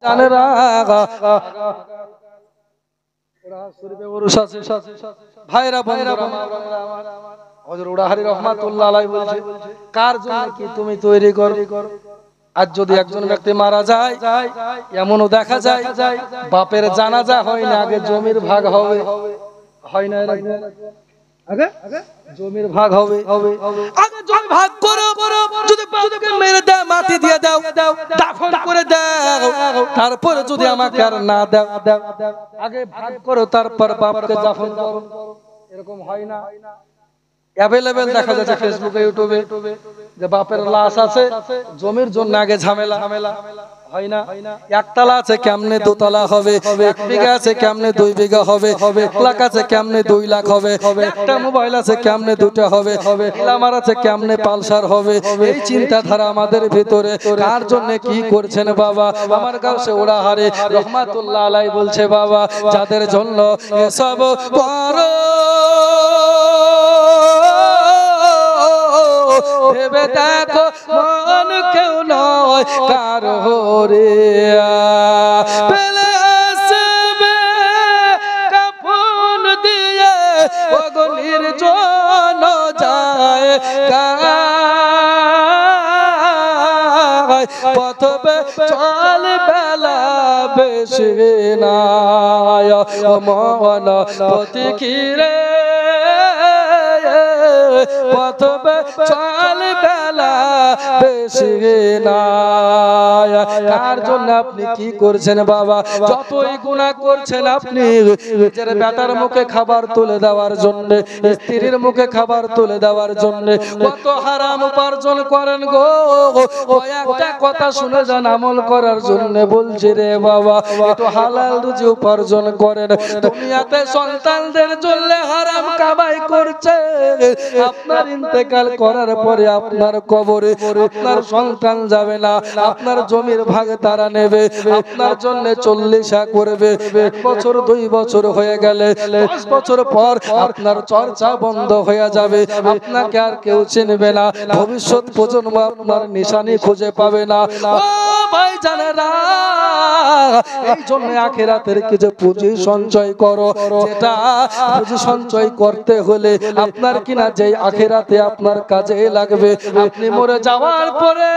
জানেরা ভাইরা বন্ধুরা হযরত উড়াহারি রহমাতুল্লাহ আলাইহি বলছে কার জন্য কি তুমি তৈরি করো আজ যদি একজন ব্যক্তি মারা যায় এমনও দেখা যায় বাপের জানাজা হয় না আগে জমির ভাগ হবে হয় না আগে জমির ভাগ হবে আগে জমি ভাগ করো যদি বাপকে মেরে দাও মাটি দিয়ে দাও দাফন করে দাও তারপরে যদি আমাকে আর না দাও আগে ভাগ করো তারপর বাপকে দাফন করো এরকম হয় না অ্যাভেলেবেল দেখা যাচ্ছে ফেসবুকে ইউটিউবে যে বাপের লাশ আছে জমির জন্য আগে ঝামেলা হয় না একতলা আছে কেমনে দোতলা হবে এক বিঘা আছে কেমনে 2 বিঘা হবে 1 লাখ আছে কেমনে 2 লাখ হবে একটা মোবাইল আছে কেমনে 2টা হবে গ্ল্যামার আছে কেমনে পালসার হবে এই চিন্তাধারা আমাদের ভিতরে কার জন্য কি করছেন বাবা আমার কাছে উড়াহারি রহমাতুল্লাহ আলাইহি বলছে বাবা যাদের জন্য এসব করো ভেবে দেখো মন কেউ নয় কারো রে পেলে আসবে কাফন দিয়ে অগনির জন যায় গায় পথবে চল বেলা বেশি নাই মন প্রতিকিরে পথবে চল বেলা বেশি নাই কার জন্য আপনি কি করছেন বাবা যতই গুনাহ করছেন আপনি নিজের বেটার মুখে খাবার তুলে দেওয়ার জন্য স্ত্রীর মুখে খাবার তুলে দেওয়ার জন্য কত হারাম উপার্জন করেন গো একটা কথা শুনে যান আমল করার জন্য বলছি রে বাবা একটু হালাল রুজি উপার্জন করেন দুনিয়াতে সন্তানদের জন্য হারাম কামাই করছে আপনার ইন্তেকাল করার পরে আপনার কবরে আপনার সন্তান যাবে না আপনার জমির ভাগ তারা নেবে আপনার জন্য 40 করবে 1 বছর 2 বছর হয়ে গেলে 10 বছর পর আপনার চর্চা বন্ধ হয়ে যাবে আপনাকে আর কেউ চিনবে না ভবিষ্যৎ প্রজন্ম আপনার নিশানি খুঁজে পাবে না ও ভাই জানেরা এই জন্য আখিরাতের কিছু পুঁজি সঞ্চয় করো যেটা পুঁজি সঞ্চয় করতে হলে আপনার কিনা যে আখিরাতে আপনার কাজে লাগবে আপনি মরে যাওয়ার পরে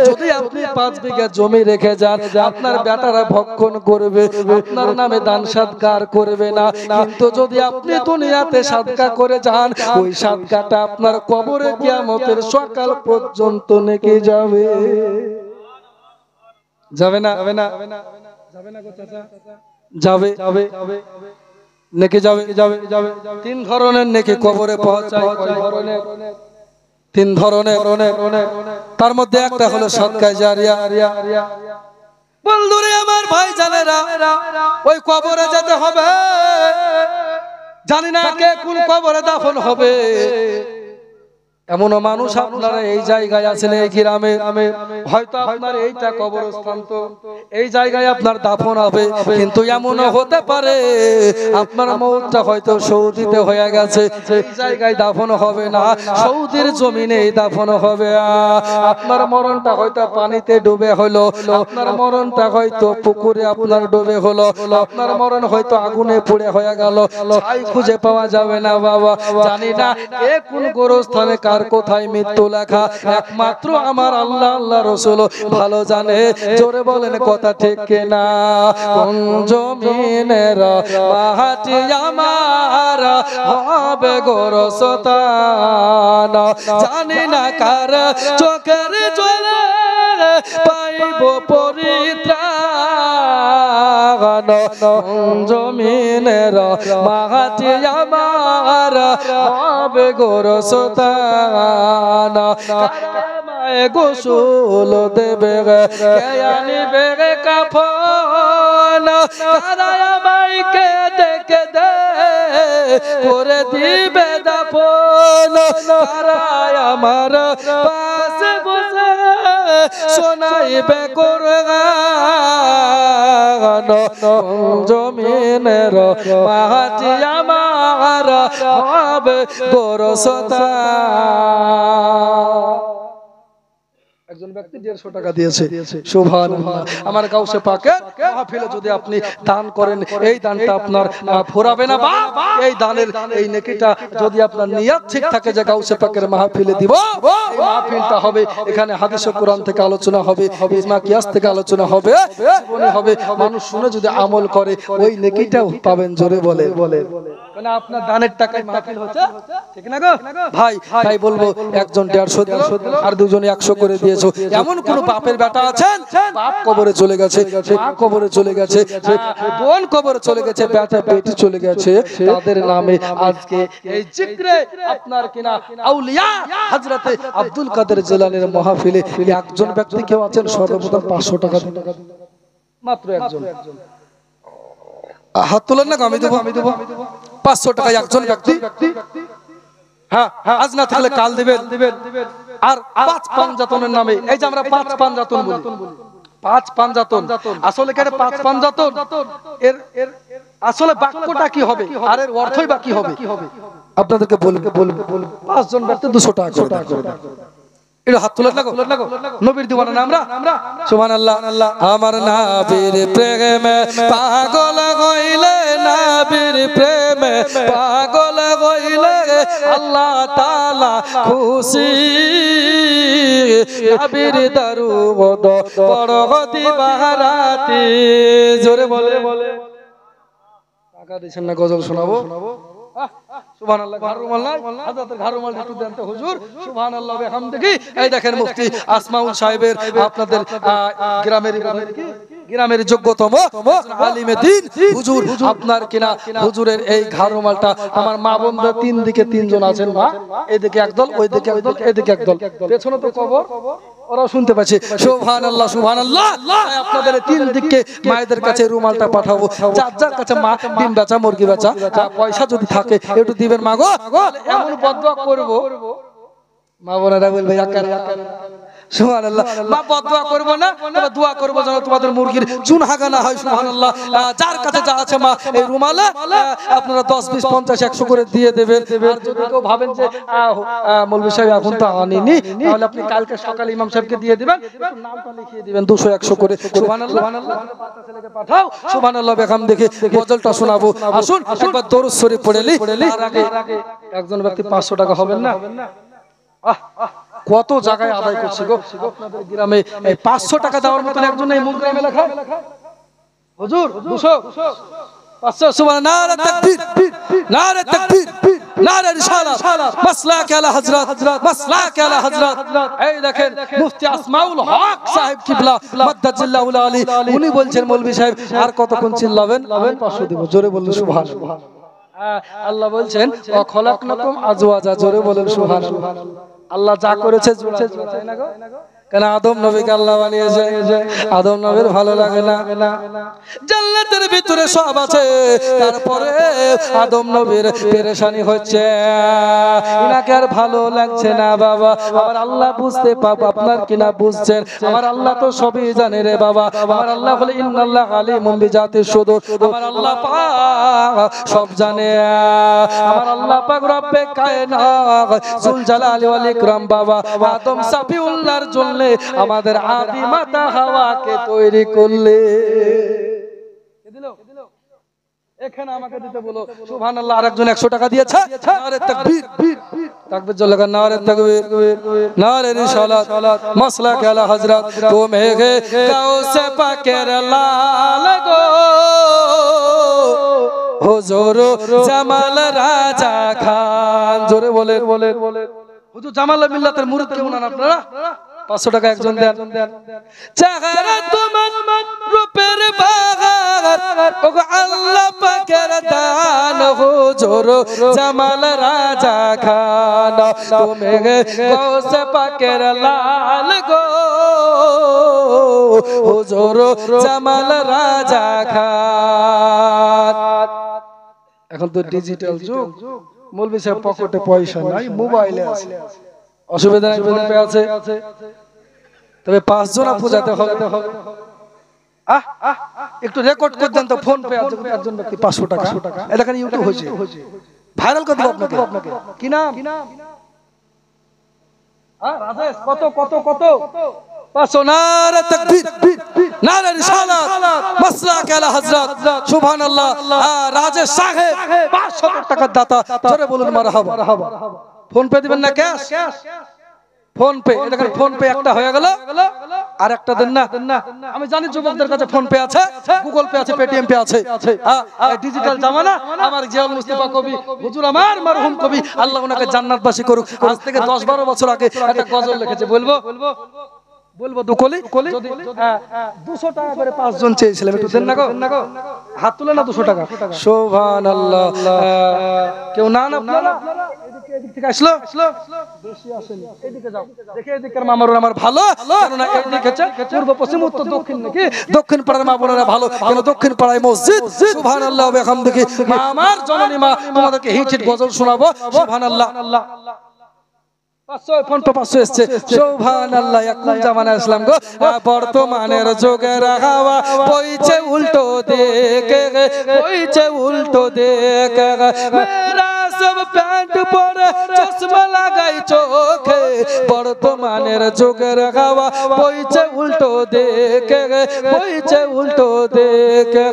যদি আপনি 5 বিঘা জমি রেখে যান আপনার বেটারা ভক্ষণ করবে আপনার নামে দান সদকার করবে না কিন্তু যদি আপনি দুনিয়াতে সাদকা করে যান ওই সাদকাটা আপনার কবরে কিয়ামতের সকাল পর্যন্ত নেকে যাবে যাবে না গো চাচা যাবে নেকে যাবে 3 ধরনের নেকি কবরে পৌঁছায় কয় ধরনের 3 ধরনের তার মধ্যে একটা হলো সদকা জারিয়া বন্ধুরে আমার ভাই জানেরা ওই কবরে যেতে হবে জানি না কে কোন কবরে দাফন হবে এমন মানুষ আপনারা এই জায়গায় আছেন এই গ্রামে হয়তো আপনার এইটা কবরস্থান তো এই জায়গায় আপনার দাফন হবে কিন্তু এমনও হতে পারে আপনার মওতটা হয়তো সৌদিতে হয়ে গেছে এই জায়গায় দাফন হবে না সৌদির জমিনে দাফন হবে আপনার মরণটা হয়তো পানিতে ডুবে হলো আপনার মরণটা হয়তো পুকুরে আপনার ডুবে হলো আপনার মরণ হয়তো আগুনে পুড়ে হয়ে গেল ছাই খুঁজে পাওয়া যাবে না বাবা জানি না কে কোন গোরস্থানে কার কোথায় মৃত্যু লেখা একমাত্র আমার আল্লাহ রাসূল ভালো জানে জোরে বলেন কথা ঠিক কিনা কোন জমিনের মাটি আমার হবে গোরস্থান জানি না কার চোখের জলে পাইব পরিত্রাণ জমিনের মাটি আমার হবে গোরস্থান কারামায় গোসল দেবে কে আনিবে কাফন কারামায় কে দেখে দে করে দিবে দাফন কারায় আমার পাশে বসে শোনাইবে কোরআন জমিনের মাটি আমার হবে গোরস্থান একজন ব্যক্তি 150 টাকা দিয়েছে সুবহানাল্লাহ আমার গাউসে পাকের মাহফিলে যদি আপনি দান করেন এই দানটা আপনার ফুরাবে না বা এই দানের এই নেকিটা যদি আপনার নিয়ত ঠিক থাকে যে গাউসে পাকের মাহফিলে দিব এই মাহফিলটা হবে এখানে হাদিস ও কোরআন থেকে আলোচনা হবে ইজমা কিয়াস থেকে আলোচনা হবে জীবনে হবে মানুষ শুনে যদি আমল করে ওই নেকিটাও পাবেন জোরে বলে মানে আপনার দানের টাকায় মাহফিল হচ্ছে ঠিক না গো ভাই তাই বলবো একজন 150 দিল আর দুজনে 100 করে দিয়েছো এমন কোন বাপের বেটা আছেন বাপ কবরে চলে গেছে মা কবরে চলে গেছে বোন কবরে চলে গেছে বেটা বেটি চলে গেছে তাদের নামে আজকে এই জিকরে আপনার কিনা আউলিয়া হযরত আব্দুল কাদের জিলানীর মাহফিলে একজন ব্যক্তি কেউ আছেন সর্বপ্রথম 500 টাকা মাত্র একজন হাত তোলেন না আমি দেব 500 টাকা একজন ব্যক্তি হ্যাঁ আজ না থাকলে কাল দিবেন আর 5 পাঞ্জাতনের নামে এই যে আমরা 5 পাঞ্জাতন বলি 5 পাঞ্জাতন আসলে কেন 5 পাঞ্জাতন এর আসলে বাক্যটা কি হবে আর এর অর্থই বা কি হবে আপনাদেরকে বলবো 5 জন ব্যক্তি 200 টাকা করে এটা হাত তোলেন লাগো নবীর দিওয়ানা না আমরা সুবহানাল্লাহ আমার নবীর প্রেমে পাগল হইলে নবীর প্রেমে পাগল হইলে আল্লাহ তাআলা খুশি নবীর দরুদ পড়ো দিবারাতি জোরে বলে টাকা দিবেন না গজল শোনাবো সুবহানাল্লাহ ঘরুমাল নাই হযরতের ঘরুমাল একটু দেন তো হুজুর সুবহানাল্লাহ বিহামদিহি এই দেখেন মুফতি আসমাউল সাহেবের আপনাদের গ্রামের যোগ্যতম আলিমে দ্বীন হুজুর আপনার কিনা হুজুরের এই ঘরুমালটা আমার মা বোনদের তিন দিকে তিনজন আছেন মা এদিকে একদল ওইদিকে একদল এদিকে একদল পেছনে তো কবর ওরাও শুনতে পাচ্ছে সুবহানাল্লাহ আপনাদের তিন দিকে মায়েদের কাছে রুমালটা পাঠাবো যার কাছে মা ডিম বেচা মুরগি বেচা পয়সা যদি থাকে একটু দিবেন মা গো এমন বদদোয়া করব মা বোনেরা বলবে সুবহানাল্লাহ মা বদদোয়া করব না তবে দোয়া করব যেন তোমাদের মুরগির চুন হাগা না হয় সুবহানাল্লাহ যার কাছে যা আছে মা এই রুমালে আপনারা 10 20 50 100 করে দিয়ে দেবেন আর যদি কেউ ভাবেন যে মৌলভী সাহেব এখন তো আনেনি তাহলে আপনি কালকে সকালে ইমাম সাহেবকে দিয়ে দিবেন একটু নামটা লিখিয়ে দিবেন 200 100 করে সুবহানাল্লাহ বাচ্চা ছেলেকে পাঠাও সুবহানাল্লাহ বেকাম দেখে গজলটা শোনাবো আসুন একবার দরুদ শরীফ পড়েলি তার আগে একজন ব্যক্তি 500 টাকা হবেন না কত জায়গায় আদায় করছি গো আপনাদের গ্রামে এই 500 টাকা দেওয়ার মতন একজন এই মুখ গ্রামে লেখা হুজুর 200 500 সুবহানাল্লাহ নারে তাকবীর নারে রিসালাত মাসলাক আলা হযরত মাসলাক আলা হযরত এই দেখেন মুফতি আসমাউল হক সাহেব কিবলা মাদ্দাজিল্লাহুল আলী উনি বলছেন মৌলভী সাহেব আর কতক্ষণ চিল্লাবেন 500 দেব জোরে বলুন সুবহানাল্লাহ আল্লাহ বলছেন ওয়া খলাকনাকুম আজওয়াজা জোরে বলেন সুবহানাল্লাহ আল্লাহ যা করেছে জুড়ছে তাই না গো কেন আদম নবীকে আল্লাহ বানিয়েছে আদম নবীর ভালো লাগে না জান্নাতের ভিতরে সব আছে তারপরে আদম নবীর পেরেশানি হচ্ছে ইনাকে আর ভালো লাগছে না বাবা আমার আল্লাহ বুঝতে পাবো আপনার কিনা বুঝছেন আমার আল্লাহ তো সবই জানে রে বাবা আমার আল্লাহ বলে ইন্নাল্লাহ আলিমুম বিজাতিস সুদূর আমার আল্লাহ পাক সব জানে আমার আল্লাহ পাক রব্বে কায়নাত জুল জালালি ওয়াল ইকরাম বাবা আদম সাফিউল্লাহর জন্য আমাদের আদি মাতা হাওয়াকে তৈরি করলে এখানে আমাকে দিতে বলো সুবহানাল্লাহ আরেকজন 100 টাকা দিয়েছে নারে তাকবীর তাকবীর জোরে লাগা নারে তাকবীর নারে রিসালাত মাসলাক আলা হযরত তুমি হে গাউসে পাকের লাল গো হুজুর জামাল রাজা খান জোরে বলে হুজুর জামাল মিল্লাতের মুরিদ কেমন আপনারা 500 টাকা একজন দেন চেহারা তোমার রূপের বাগান ওগো আল্লাহ পাকের দান হুজুর জামাল রাজা খান তুমি গাউসে পাকের লাল গো হুজুর জামাল রাজা খান এখন তো ডিজিটাল যুগ মৌলভী সাহেব পকেটে পয়সা নাই মোবাইলে আছে অসুবিধা নাই ফোন পে আছে তবে 5 জনা পূজাতে হবে একটু রেকর্ড করে দেন তো ফোন পে আছে একজন ব্যক্তি 500 টাকা এটা দেখেন ইউটিউব হয়েছে ভাইরাল করে দেব আপনাকে কি নাম রাজেশ কত পাঁচশো নারে তাকবীর, নারে রিসালাত, মাসলাক আলা হযরত, সুবহানাল্লাহ। রাজেশ সাহেব 500 টাকার দাতা, জোরে বলুন মারহাবা। ফোন পে দিবেন না ক্যাশ? ফোন পে, দেখেন ফোন পে একটা হয়ে গেল, আর একটা দেন না। আমি জানি যুবকদের কাছে ফোন পে আছে, গুগল পে আছে, পেটিএম পে আছে। ডিজিটাল জামানা। আমার জিয়াউল মুস্তাফা কবি হুজুর, আমার মারহুম কবি, আল্লাহ ওনাকে জান্নাতবাসী করুক, আজ থেকে 10-12 বছর আগে একটা গজল লিখেছে, বলবো দুকলি, যদি 200 টাকা করে 5 জন চেয়েছিলাম, একটু দেন না গো, হাত তুলে না 200 টাকা। সুবহানাল্লাহ। কেউ না আপনারা এদিক থেকে আসলো, বেশি আসেনি, এদিকে যাও, দেখে এদিকের মামারা আমার ভালো, কারণ এইদিকে হচ্ছে পূর্ব পশ্চিম উত্তর দক্ষিণ, নাকি দক্ষিণ পাড়ার মা বোনেরা ভালো, কেন দক্ষিণ পাড়ায় মসজিদ। সুবহানাল্লাহ ওয়া বিহামদিহি। মা আমার জননী মা, তোমাদেরকে হিট হিট গজল শোনাবো। সুবহানাল্লাহ। 500 ফোন তো 500 এসেছে। সুবহানাল্লাহ। এখন জামানা আসলাম গো, বর্তমানের যুগের হাওয়া বইছে উল্টো দিকে, বইছে উল্টো দিকে। মেরা সব প্যান্ট পরে চশমা লাগাই চোখে, বর্তমানের যুগের হাওয়া বইছে উল্টো দিকে, বইছে উল্টো দিকে।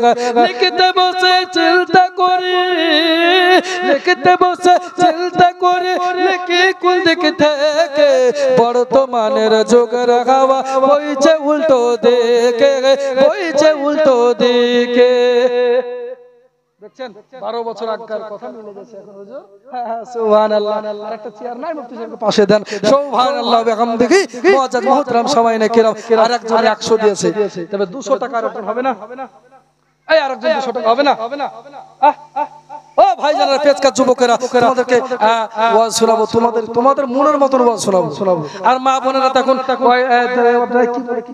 লিখতে বসে চিন্তা করি, লিখতে বসে চিন্তা করি, লিখি কোন দিক থেকে, বর্তমানের যুগের হাওয়া বইছে উল্টো দিকে, বইছে উল্টো দিকে। দেখছেন 12 বছর আগের কথা মিলে গেছে এখন হুজুর। সুবহানাল্লাহ। আর একটা চেয়ার নাই, মুফতি সাহেবকে পাশে দেন। সুবহানাল্লাহ বিহামদিহি। মুআজ্জাজ মুহতারাম সামাইনে কিরাম, আরেকজন 100 দিয়েছে, তবে 200 টাকার উপর হবে না। এই আরেকজন 200 টাকা হবে না। ও ভাইজানেরা, পেজকার যুবকেরা, তোমাদেরকে ওয়াজ শোনাবো, তোমাদের মনের মতন ওয়াজ শোনাবো। আর মা বোনেরা তখন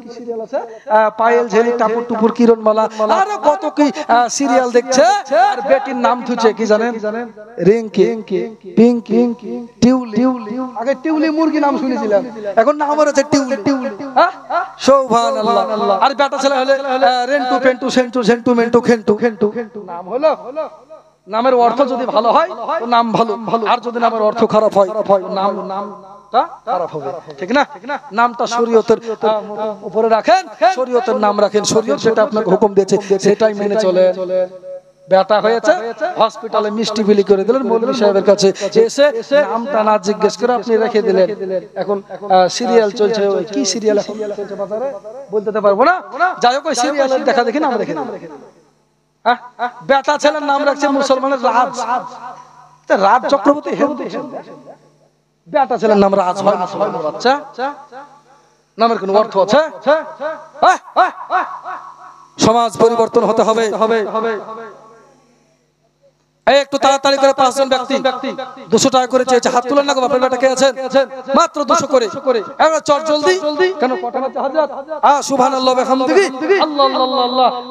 কি সিরিয়াল আছে, পায়েল ঝেলি, টাপুর টুপুর, কিরণমালা, আরো কত কি সিরিয়াল দেখছে। আর বেটির নাম ধুছে কি জানেন? রিঙ্কি, পিঙ্কি, টিউলি। আগে টিউলি মুরগি নাম শুনেছিলাম, এখন নাম হচ্ছে টিউলি। সুবহানাল্লাহ। আর বেটা ছেলে হলে রেন্টু, পেন্টু, সেন্টু, ঝেন্টু, মেন্টু, খেন্টু নাম হলো। নামের অর্থ যদি ভালো হয় তো নাম ভালো, আর যদি নামের অর্থ খারাপ হয় নামটা খারাপ হবে, ঠিক না? নামটা শরীয়তের উপরে রাখেন, শরীয়তের নাম রাখেন, শরীয়ত যেটা আপনাকে হুকুম দিয়েছে সেটাই মেনে চলে। বেটা হয়েছে, হসপিটালে মিষ্টি বিলি করে দিলেন, মৌলভী সাহেবের কাছে এসে নামটা না জিজ্ঞেস করে আপনি রেখে দিলেন। এখন সিরিয়াল চলছে, কি সিরিয়াল চলছে বাজারে বলতে পারবো না, যাই হোক ওই সিরিয়ালের দেখা দেখি নাম রেখে দিলেন। বেটা ছেলের নাম রাখছে মুসলমানের রাজ চক্রবর্তী, বেটা ছেলের নাম রাজ হয় মুসলমানের বাচ্চা, নামের কোন অর্থ আছে? সমাজ পরিবর্তন হতে হবে। একটু তাড়াতাড়ি করে 5 জন ব্যক্তি 200 টাকা করে চেয়েছে, হাত তুলেন না গো, বাপের বেটা কে আছেন? মাত্র 200 করে। এবার চট জলদি, কেন কটা বাজে হযরত? সুবহানাল্লাহ ওয়া বিহামদিহি, আল্লাহ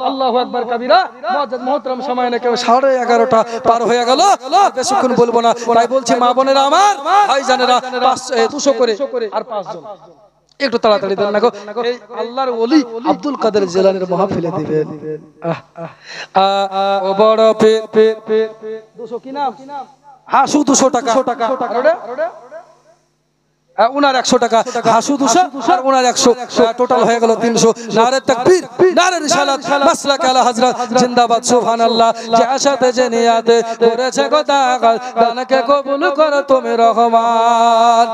আল্লাহু আকবার কাবীরা। মুআজ্জাজ মুহতারাম সামাইনে কেউ 11:30টা পার হয়ে গেল, বেশিক্ষণ বলবো না, তাই বলছি মা বোনেরা আমার, ভাইজানেরা, 200 করে আর 5 জন একটু তাড়াতাড়ি দেন না গো। এই আল্লাহর ওলি আব্দুল কাদের জিলানীর মাহফিলে দিবেন। ও বড় পে 200 কি নাম? হাসু 200 টাকা, উনার 100 টাকা, হাসু 200 আর উনার 100, টোটাল হয়ে গেল 300। নারে তাকবীর, নারে রিসালাত, মাসলাক আলা হযরত, জিন্দাবাদ। সুবহানাল্লাহ। যে আশাতে যে নিয়াতে করেছে কথা, দানকে কবুল করো তুমি রহমান।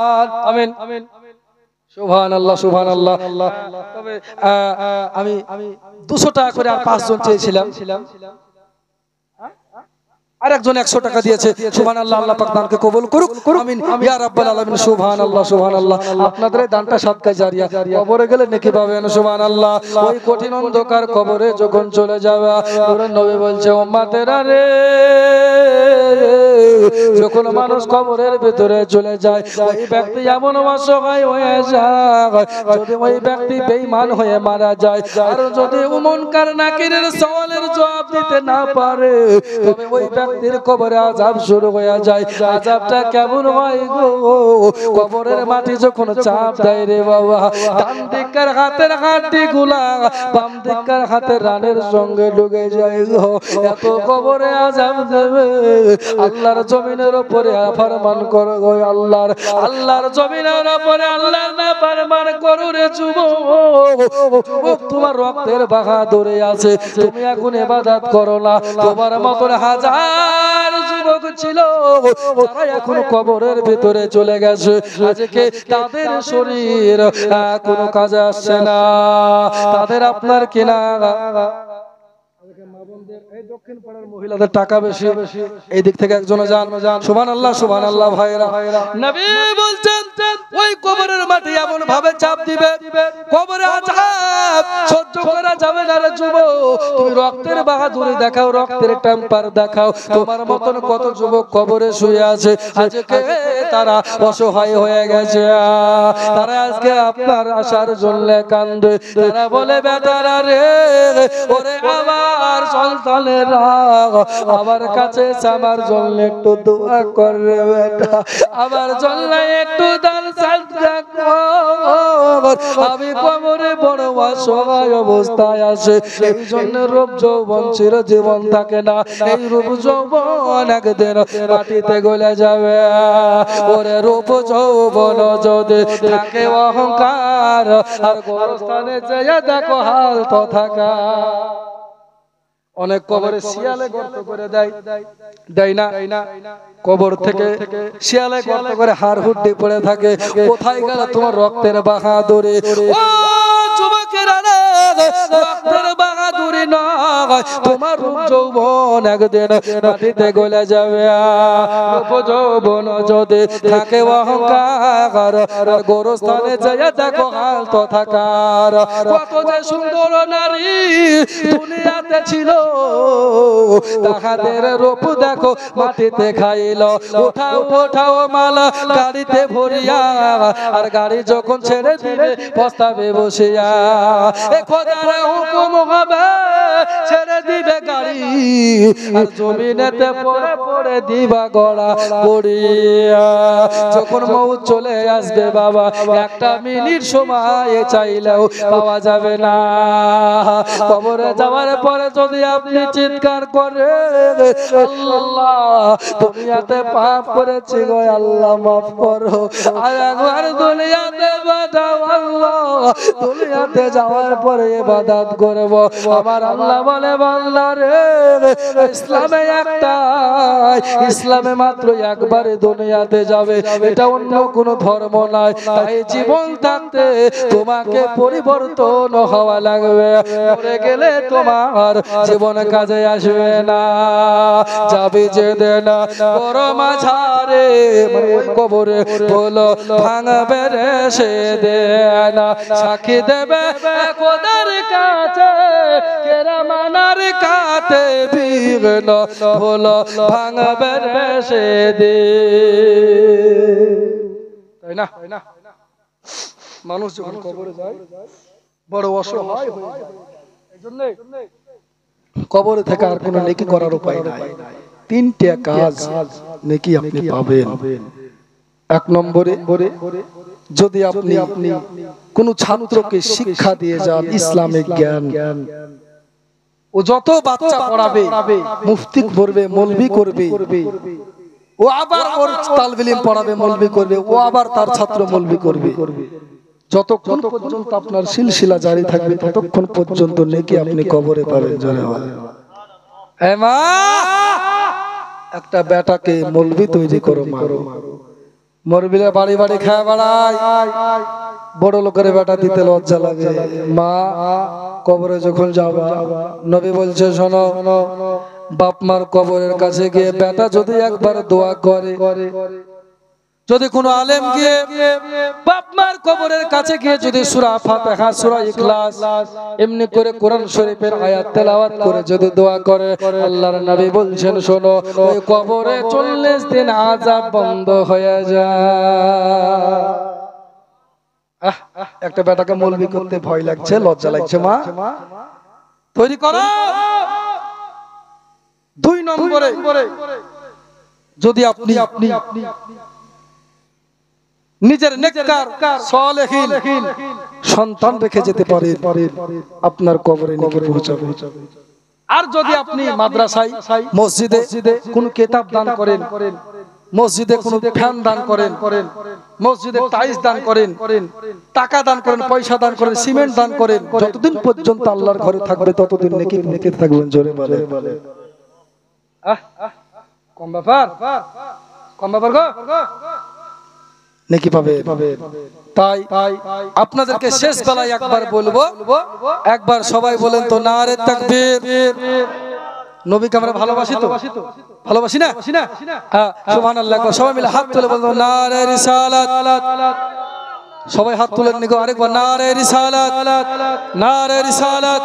আমিন। সুবহানাল্লাহ, সুবহানাল্লাহ। তবে আমি 200 টাকা করে আর 5 জন চেয়েছিলাম, আর একজন 100 টাকা দিয়েছে। সুবহানাল্লাহ। আল্লাহ পাক দানকে কবুল করুক, আমিন ইয়া রাব্বাল আলামিন। সুবহানাল্লাহ, সুবহানাল্লাহ। আপনাদের দানটা সাদকা জারিয়া, কবরে গেলে নেকি পাবেন। সুবহানাল্লাহ। ওই কঠিন অন্ধকার কবরে যখন চলে যাবে, নূরের নবী বলছে, উম্মতেরা রে, যখন মানুষ কবরের ভিতরে চলে যায়, ওই ব্যক্তি এমন অসহায় হয়ে যায়, যদি ওই ব্যক্তি বেঈমান হয়ে মারা যায়, আর যদি মুনকার নাকিরের সওয়ালের জবাব দিতে না পারে, তবে ওই ব্যক্তির কবরে আযাব শুরু হয়ে যায়। আযাবটা কেমন হয় গো? কবরের মাটি যখন চাপ দেয় রে বাবা, ডান দিকের হাতের হাড্ডিগুলা বাম দিকের হাতের রানের সঙ্গে ঢুকে যায় গো। এত কবরে আযাব দেবে, আল্লাহ আল্লাহর জমিনের উপরে নাফরমান করো গো আল্লাহর আল্লাহর জমিনের উপরে আল্লাহর নাফরমান করো রে যুবক তোমার রক্তের বাহাদুরে আছে তুমি এখন ইবাদত করো না তোমার মতন হাজার যুবক ছিল তারা এখন কবরের ভিতরে চলে গেছে আজকে তাদের শরীর কোনো কাজে আসছে না তাদের আপনার কিনা এই দক্ষিণ পাড়ার মহিলাদের টাকা বেশি এই দিক থেকে একজনে যান সুবহানাল্লাহ ভাইরা নবী বলছেন ওই কবরের মাটি এমন ভাবে চাপ দিবে কবরে আযাব সহ্য করা যাবে না রে যুবক তুমি রক্তের বাহাদুরি দেখাও রক্তের টেম্পার দেখাও তোমার মতন কত যুবক কবরে শুয়ে আছে আজকে তারা অসহায় হয়ে গেছে তারা আজকে আপনার আশার জন্য কান্দে তারা বলে বেটারা রে ওরে আমার সন্তানেরা আমার কাছে আমার জন্য একটু দোয়া কর রে বেটা আমার জন্য একটু দান সাদকা কর আমি কবরে বড় অসহায় অবস্থায় আছে এই জন্য রূপ যৌবন চিরজীবন থাকে না এই রূপ যৌবন একদিন মাটিতে গলে যাবে ওরে রূপ যৌবন যদি থাকে অহংকার আর গোরস্থানে যেয়ে দেখো হাল তো থাকা অনেক কবরে শিয়ালে গর্ত করে দেয় না কবর থেকে শিয়ালে গর্ত করে হাড় হুড্ডি পড়ে থাকে কোথায় গেল তোমার রক্তের বাহাদুরি ও যুবকেরা রক্তের বাহাদুরি নয় তোমার রূপ যৌবন একদিন মাটিতে গলে যাবে রূপ যৌবন যদি থাকে অহংকার গোরস্থানে যেয়ে দেখো হাল তো থাকার কত যে সুন্দর নারী দুনিয়াতে ছিল তাহাদের রূপ দেখো মাটিতে খাইল উঠাও মালা গাড়িতে ভরিয়া আর গাড়ি যখন ছেড়ে দিবে পস্তাবে বসিয়া খোদার হুকুম হবে ছেড়ে দিবে গাড়ি আর জমিনেতে পড়ে পড়ে দিবা গড়া পড়িয়া যখন মউত চলে আসবে বাবা একটা মিনিট সময় চাইলেও পাওয়া যাবে না কবরে যাওয়ার পরে যদি আপনি চিৎকার করে আল্লাহ দুনিয়াতে পাপ করেছি গো আল্লাহ মাফ করো আর একবার দুনিয়াতে পাঠাও আল্লাহ দুনিয়াতে যাওয়ার পরে ইবাদত করব আমার আল্লাহ বলে বান্দা রে ইসলামে একটাই ইসলামে মাত্র একবারে দুনিয়াতে যাবে এটা অন্য কোনো ধর্ম নয় তাই জীবন থাকতে তোমাকে পরিবর্তন হওয়া লাগবে মরে গেলে তোমার জীবন কাজে আসবে না যাবে যে দেনা বড় মাঝারে কবরে বলো ভাঙবে রে সে দেনা সাক্ষী দেবে খোদার কাছে কেরামানার কাতে বিঘ্ন বলো ভাঙবে রে সে দে তাই না মানুষ যখন কবরে যায় বড় অসহায় হয়ে যায় এইজন্য কবরে থেকে আর কোনো নেকি করার উপায় নাই তিনটা কাজ নেকি আপনি পাবেন এক নম্বরে যদি আপনি কোন ছাত্রকে শিক্ষা দিয়ে যান ইসলামিক জ্ঞান ও যত বাচ্চা পড়াবে মুফতি করবে মৌলভি করবে ও আবার ওর তালবে ইলম পড়াবে মৌলভি করবে ও আবার তার ছাত্র মৌলভি করবে যতক্ষণ পর্যন্ত আপনার সিলসিলা জারি থাকবে ততক্ষণ পর্যন্ত নেকি আপনি কবরে পাবেন জোরে বলেন এ মা একটা বেটাকে মৌলভি তৈরি করো মারো মরবিরা বাড়ি বাড়ি খায় বেড়ায় বড় লোকের বেটা দিতে লজ্জা লাগে মা কবরে যখন যাবা নবী বলছে শোনো বাপ মার কবরের কাছে গিয়ে বেটা যদি একবার দোয়া করে যদি কোনো আলেম গিয়ে বাপ মার কবরের কাছে গিয়ে যদি সূরা ফাতিহা সূরা ইখলাস এমনি করে কোরআন শরীফের আয়াত তেলাওয়াত করে যদি দোয়া করে আল্লাহর নবী বলছেন শোনো ওই কবরে 40 দিন আযাব বন্ধ হয়ে যায় একটা বেটাকে মৌলভি করতে ভয় লাগছে লজ্জা লাগছে মা তৈরি করো দুই নম্বরে যদি আপনি নিজের নেককার সালেহীন সন্তান রেখে যেতে পারেন আপনার কবরে নেকি পৌঁছাবে আর যদি আপনি মাদ্রাসায় মসজিদে কোন কিতাব দান করেন, মসজিদে কোন ফ্যান দান করেন, মসজিদে টাইলস দান করেন, টাকা দান করেন, পয়সা দান করেন, সিমেন্ট দান করেন, যতদিন পর্যন্ত আল্লাহর ঘরে থাকবে ততদিন নেকি নেকি থাকবেন। জোরে বলে কম ব্যাপার, কম ব্যাপার গো, নেকি পাবে। তাই আপনাদেরকে শেষ বেলায় একবার বলবো, একবার সবাই বলেন তো নারে তাকবীর। নবীকে আমরা ভালোবাসি তো, ভালোবাসি না? হ্যাঁ, সুবহানাল্লাহ। সবাই মিলে হাত তুলে বলবো নারে রিসালাত। সবাই হাত তুলে নিগো আরেকবার নারে রিসালাত, নারে রিসালাত,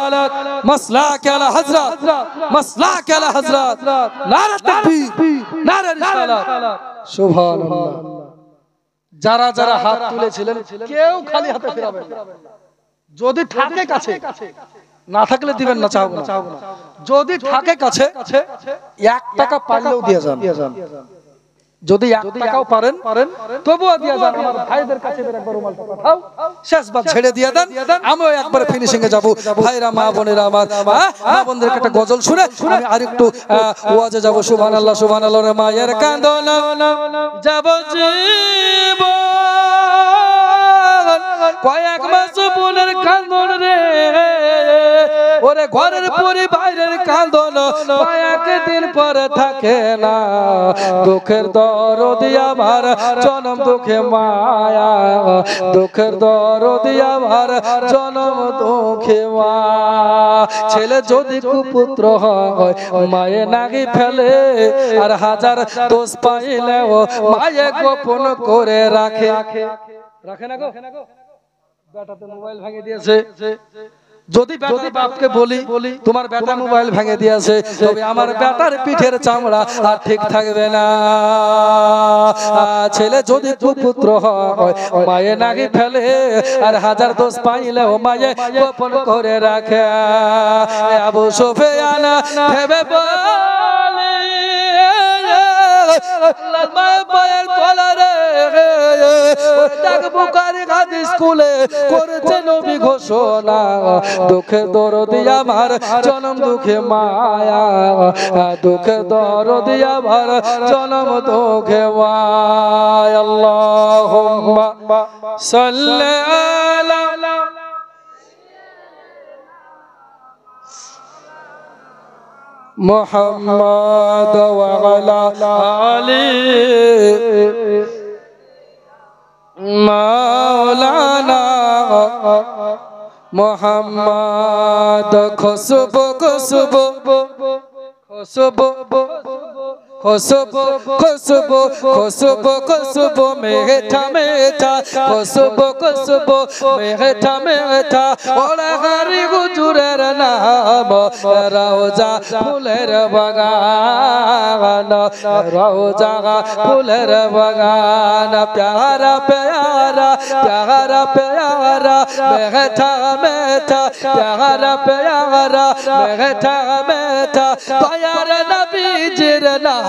মাসলাক আলা হযরত, মাসলাক আলা হযরত, নারে তাকবীর, নারে রিসালাত। সুবহানাল্লাহ। যারা যারা হাত তুলেছিলেন কেউ খালি হাতে ফেরাবেন না। যদি থাকে কাছে, না থাকলে দিবেন না, চাও না। যদি থাকে কাছে 1 টাকা পারলেও দিয়ে যান। যদি 1 টাকাও পারেন তবুও দিয়ে যান। আমার ভাইদের কাছে একবার রুমালটা পাঠাও, শেষবার ছেড়ে দিয়ে দেন, আমিও একবার ফিনিশিং এ যাব। ভাইরা মা বোনেরা আমার, মা বোনদেরকে একটা গজল শুনে আমি আরেকটু ওয়াজে যাব। সুবহানাল্লাহ, সুবহানাল্লাহ। রে মায়ের কান্দন যাব জীবন, কয়েক মাস বোনের কান্দন রে, ওরে ঘরের পরিবারের কান্দন কয়েকদিন পরে থাকে না। দুঃখের দরদি আমার জনম দুঃখে মায়া, দুঃখের দরদি আমার জনম দুঃখে মা। ছেলে যদি কুপুত্র হয় মায়ে নাগি ফেলে, আর হাজার দোষ পাইলেও মায়ে গোপন করে রাখে। রাখে না গো? বেটাতে মোবাইল ভেঙে দিয়েছে, যদি বেটার বাপকে বলি তোমার বেটা মোবাইল ভেঙে দিয়েছে, তবে আমার বেটার পিঠের চামড়া আর ঠিক থাকবে না। ছেলে যদি কুপুত্র হয় মায়ে নাগি ফেলে, আর হাজার দোষ পাইলেও মায়ে গোপন করে রাখে। আবু সুফিয়ান ভেবে বলে আল্লাহর মায়ের তলারে বুখারী হাদিস খুলে করেছে নবী ঘোষণা, দুঃখের দরদি আমার জনম দুঃখে মায়া, দুঃখের দরদি আমার জনম দুঃখে মায়া। আল্লাহুম্মা সাল্লি আলা মুহাম্মাদ ওয়া আলা আলি মাওলানা মুহাম্মদ। খুশবু খুশবু খুশবু খুশবু খুশবু খুশবু খুশবু মিঠা মিঠা, খুশবু খুশবু মিঠা মিঠা। ওরে হরি হুজুরের নাম রওজা ফুলের বাগান, রওজা ফুলের বাগান। প্যারা প্যারা প্যারা প্যারা মিঠা মিঠা, প্যারা প্যারা মিঠা মিঠা। দয়ার নবীজির নাম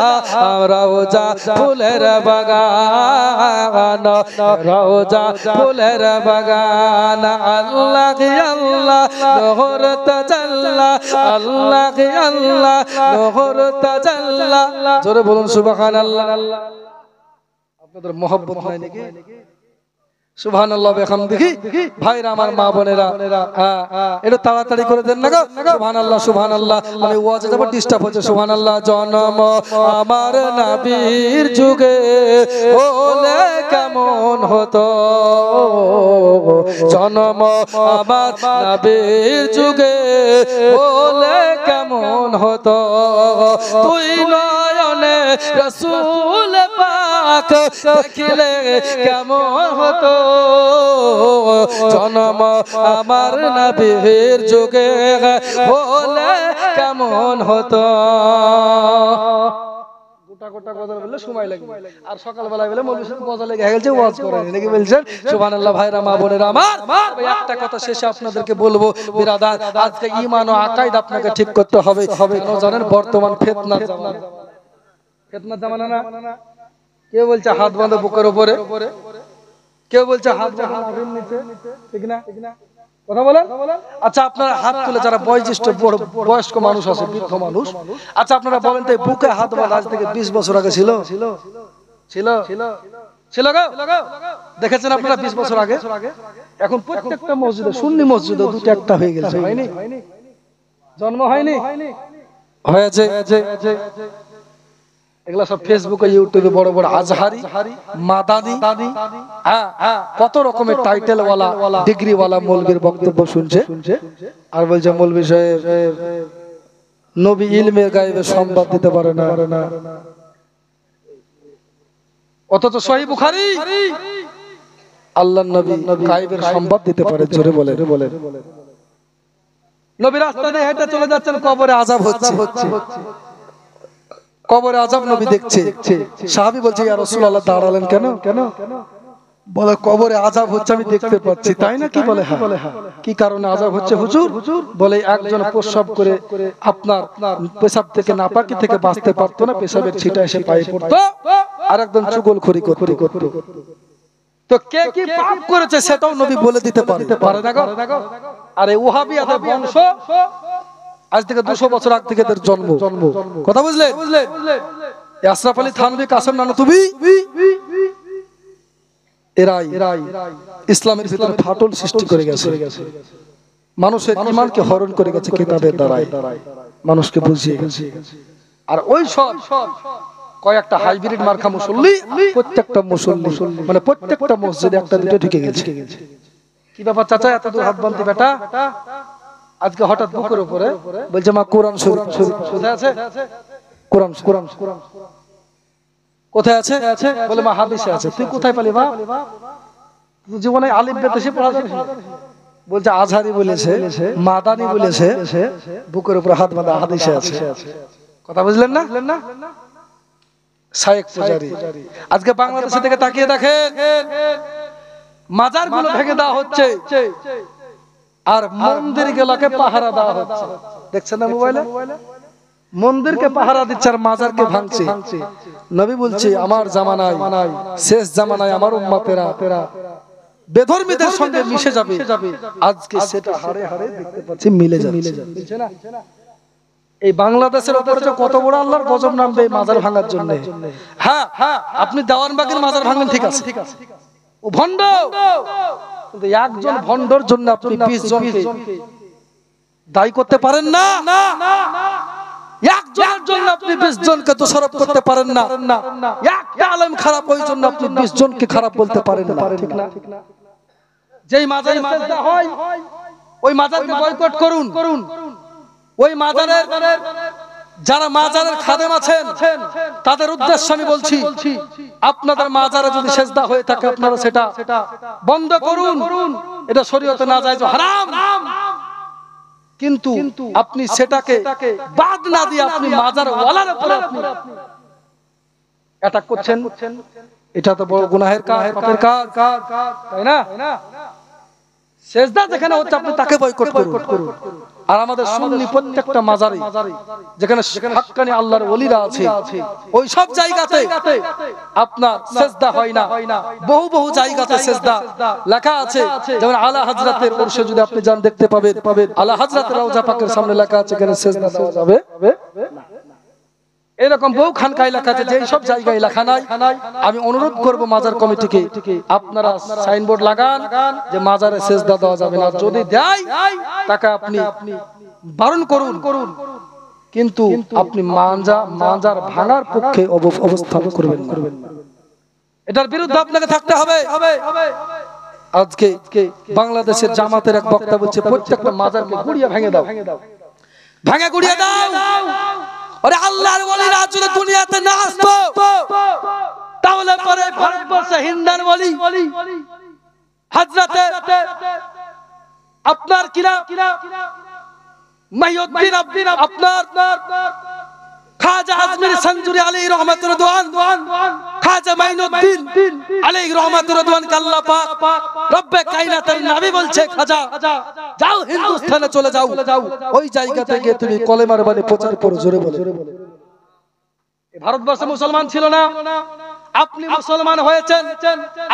রওজা ফুলের বাগান, রওজা ফুলের বাগান। আল্লাহ আল্লাহ নূর তাজাল্লা, আল্লাহ আল্লাহ নূর তাজাল্লা। জোরে বলুন সুবহানাল্লাহ। আপনাদের মহব্বত নাই নাকি? সুবহানাল্লাহ বিহামদিহি। ভাইরা আমার, মা বোনেরা, একটু তাড়াতাড়ি করে দেন না গো। সুবহানাল্লাহ, সুবহানাল্লাহ। আমি ওয়াজে যাব, ডিস্টার্ব হচ্ছে। সুবহানাল্লাহ। জন্ম আমার নবীর যুগে হলে কেমন হতো, জন্ম আমার নবীর যুগে হলে কেমন হতো। তুই নয়নে রাসূল পাক দেখিলে কেমন হতো, জন্ম আমার নবীর যুগে হলে কেমন হতো। গোটা গোটা গজল বললে সময় লাগবে, আর সকালবেলা বলে মৌলভী সাহেব গজল লেগে গেছে, ওয়াজ করেনি নাকি বলছেন? সুবহানাল্লাহ। ভাইরা মা বোনেরা আমার, একটা কথা শেষে আপনাদেরকে বলবো, বিরাদার, আজকে ঈমান ও আকীদা আপনাকে ঠিক করতে হবে। কেন জানেন? বর্তমান ফিতনার জামানা, ফিতনার জামানা না। কেউ বলছে হাত বাঁধো বুকের উপরে, কেউ বলছে হাত বাঁধো নাভির নিচে, ঠিক না? কথা বলেন। আচ্ছা আপনারা হাত তুলে যারা বয়োজ্যেষ্ঠ বয়স্ক মানুষ আছে, বৃদ্ধ মানুষ, আচ্ছা আপনারা বলেন তো বুকে হাত বাঁধা আজ থেকে 20 বছর আগে ছিল? ছিল ছিল গো? দেখেছেন আপনারা 20 বছর আগে? এখন প্রত্যেকটা মসজিদে, সুন্নি মসজিদে দুটো একটা হয়ে গেছে, হয়নি? জন্ম হয়নি? হয়েছে। এগুলা সব ফেসবুকে ইউটিউবে বড় বড় আজহারি, মাদানি, কত রকমের টাইটেল ওয়ালা, ডিগ্রি ওয়ালা মৌলবীর বক্তব্য শুনছে আর বলছে মৌলবী সাহেব নবী ইলমে গায়েবে সংবাদ দিতে পারে না, অথচ সহিহ বুখারী আল্লাহর নবী গায়েবের সংবাদ দিতে পারে। জোরে বলে। নবী রাস্তা দিয়ে হেঁটে চলে যাচ্ছেন, কবরে আযাব হচ্ছে, কবরে আযাব নবী দেখছে। সাহাবী বলছে ইয়া রাসূলুল্লাহ দাঁড়ালেন কেন? বলে কবরে আযাব হচ্ছে আমি দেখতে পাচ্ছি। তাই না? কি বলে হ্যাঁ। কি কারণে আযাব হচ্ছে হুজুর? বলে একজন প্রস্রাব করে আপনার পেশাব থেকে নাপাকি থেকে বাঁচতে পারতো না, পেশাবের ছিটা এসে পায়ে পড়তো, আর একদম চুগলখড়ি করতো। তো কে কি পাপ করেছে সেটাও নবী বলে দিতে পারে না গো। আরে ওয়াহাবিয়াদের বংশ আজ থেকে 200 বছর আগ থেকে এদের জন্ম। কথা বুঝলেন? আশরাফ আলী থানভী, কাসেম নানতুবি, এরাই ইসলামের ভিতরে ফাটল সৃষ্টি করে গেছে, মানুষের ঈমানকে হরণ করে গেছে কিতাবের দ্বারা, মানুষকে বুঝিয়ে গেছে। আর ওই সব কয়েকটা হাইব্রিড মার্কা মুসল্লি, প্রত্যেকটা মুসল্লি মানে প্রত্যেকটা মসজিদে একটা দুটো ঢুকে গেছে। কি ব্যাপার চাচা, এত দূর হাত বাঁধতে বেটা? আজকে হঠাৎ বুকের উপরে বলছে মা কোরআন শরীফ কোথায় আছে? কোরআন কোথায় আছে? বলে মা হাদিসে আছে। তুই কোথায় পালি মা? জীবনে আলিফ বে দেশে পড়া জানিস? বলছে আজহারি বলেছে, মাদানি বলেছে, বুকের উপরে হাত বাঁধা হাদিসে আছে। কথা বুঝলেন না? শায়েখ পূজারী আজকে বাংলাদেশে থেকে তাকিয়ে দেখেন, মাজারগুলো ভেঙে দেওয়া হচ্ছে আর মন্দিরগুলোকে পাহারা দেওয়া হচ্ছে। দেখছেন না মোবাইলে? মন্দিরকে পাহারা দিচ্ছে আর মাজারকে ভাঙছে। নবী বলছে আমার জামানায়, শেষ জামানায় আমার উম্মতেরা বেধর্মীদের সঙ্গে মিশে যাবে। আজকে সেটা হারে হারে দেখতে পাচ্ছি মিলে যাচ্ছে। এই বাংলাদেশের উপরে যে কত বড় আল্লাহর গজব নামবে এই মাজার ভাঙার জন্য। হ্যাঁ, আপনি দেওয়ানবাগের মাজার ভাঙেন, ঠিক আছে, ও ভণ্ড, কিন্তু একজন ভণ্ডর জন্য আপনি 20 জনকে দায়ী করতে পারেন না। একজনের জন্য আপনি 20 জনকে দোষারোপ করতে পারেন না। একটা আলেম খারাপ, ওই জন্য আপনি 20 জনকে খারাপ বলতে পারেন না, ঠিক না? যেই মাজারে সিজদা হয় ওই মাজারকে বয়কট করুন। ওই মাজারের যারা মাজারের খাদেম আছেন তাদের উদ্দেশ্যে আমি বলছি, আপনাদের মাজারে যদি সিজদা হয়ে থাকে আপনারা সেটা বন্ধ করুন। এটা শরীয়তে নাজায়েজ হারাম, কিন্তু আপনি সেটাকে বাদ না দিয়ে আপনি মাজার ওয়ালার উপরে আপনি অ্যাটাক করছেন, এটা তো বড় গুনাহের কাজ, পাপের কাজ, তাই না? সিজদা যেখানে হচ্ছে আপনি তাকে বয়কট করুন। আর আমাদের সুন্নি প্রত্যেকটা মাজারে যেখানে হাক্কানি আল্লাহর ওলিরা আছে ওই সব জায়গাতে আপনার সিজদা হয় না। বহু জায়গাতে সিজদা লেখা আছে, যেমন আলা হযরতের উরসে যদি আপনি যান দেখতে পাবেন আলা হযরতের রওজা পাকের সামনে লেখা আছে এখানে সিজদা দেওয়া যাবে না। এরকম বহু খানকায় লেখা আছে, যেই সব জায়গায় লেখা নাই আমি অনুরোধ করব মাজার কমিটিকে আপনারা সাইনবোর্ড লাগান যে মাজারে সিজদা দেওয়া যাবে না। যদি দেয় তাকে আপনি বারণ করুন, কিন্তু আপনি মাজার ভাঙার পক্ষে অবস্থান করবেন না। এটার বিরুদ্ধে আপনাকে থাকতে হবে। আজকে বাংলাদেশের জামাতের এক বক্তা বলছে প্রত্যেকটা মাজারকে গুড়িয়ে ভেঙে দাও, ভেঙে গুড়িয়ে দাও। আরে আল্লাহর ওলিরা যদি দুনিয়াতে না আসতো তাহলে পরে ভারতবর্ষে হিন্দার ওলি হযরতে আপনার কিনা মহিউদ্দিন আপনার খাজা আজমির সঞ্জুরি আলাইহি রহমাতুর রিদওয়ান, খাজা মাইনুদ্দিন আলাইহি রহমাতুর রিদওয়ান কে আল্লাহ পাক রব্বে কায়নাতের নবী বলছে খাজা যাও হিন্দুস্তানে চলে যাও, ওই জায়গাতে গিয়ে তুমি কলেমার বাণী প্রচার করো। জোরে বলে। ভারতবর্ষে মুসলমান ছিল না, আপনি মুসলমান হয়েছেন,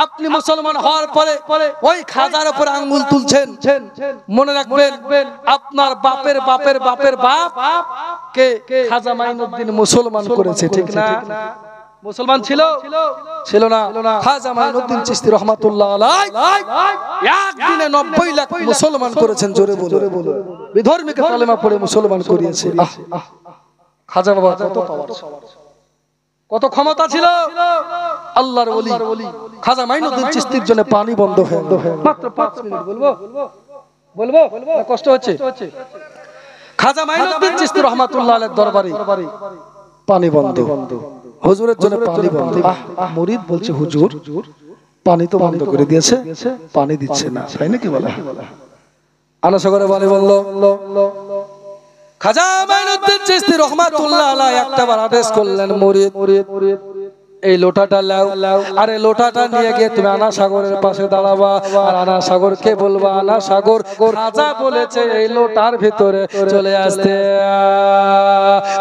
আপনি মুসলমান হওয়ার পরে ওই খাজার উপরে আঙ্গুল তুলছেন, মনে রাখবেন আপনার বাপের বাপের বাপের বাপ কে খাজা মাইনুদ্দিন মুসলমান করেছে, ঠিক না? মুসলমান ছিল না? খাজা মাইনুদ্দিন চিশতি রহমাতুল্লাহ আলাইহি একদিনে 90 লাখ মুসলমান করেছেন। জোরে বলো, বিধর্মীকে কালেমা পড়ে মুসলমান করিয়েছে। খাজা বাবা কত পাওয়ার, কত ক্ষমতা ছিল আল্লাহর ওলি। খাজা মাইনুদ্দিন চিশতির জন্য পানি বন্ধ হয়ে গেল। মাত্র 5 মিনিট বলবো কষ্ট হচ্ছে। খাজা মাইনুদ্দিন চিশতি রহমাতুল্লাহ আলাইহির দরবারে পানি বন্ধ, হুজুরের জন্য পানি বন্ধ। মুরিদ বলছে হুজুর পানি তো বন্ধ করে দিয়েছে, পানি দিচ্ছে না, তাই নাকি বলে? আনাসাগরে পানি বলল। খাজা মাইনুদ্দিন চিশতি রহমাতুল্লাহ আলাইহি একটাবার আদেশ করলেন, মুরিদ এই লোটাটা লাও, আর এই লোটাটা নিয়ে গিয়ে তুমি আনা সাগরের পাশে দাঁড়াবা, আর আনা সাগরকে বলবা আনা সাগর খাজা বলেছে এই লোটার ভিতরে চলে আসতে।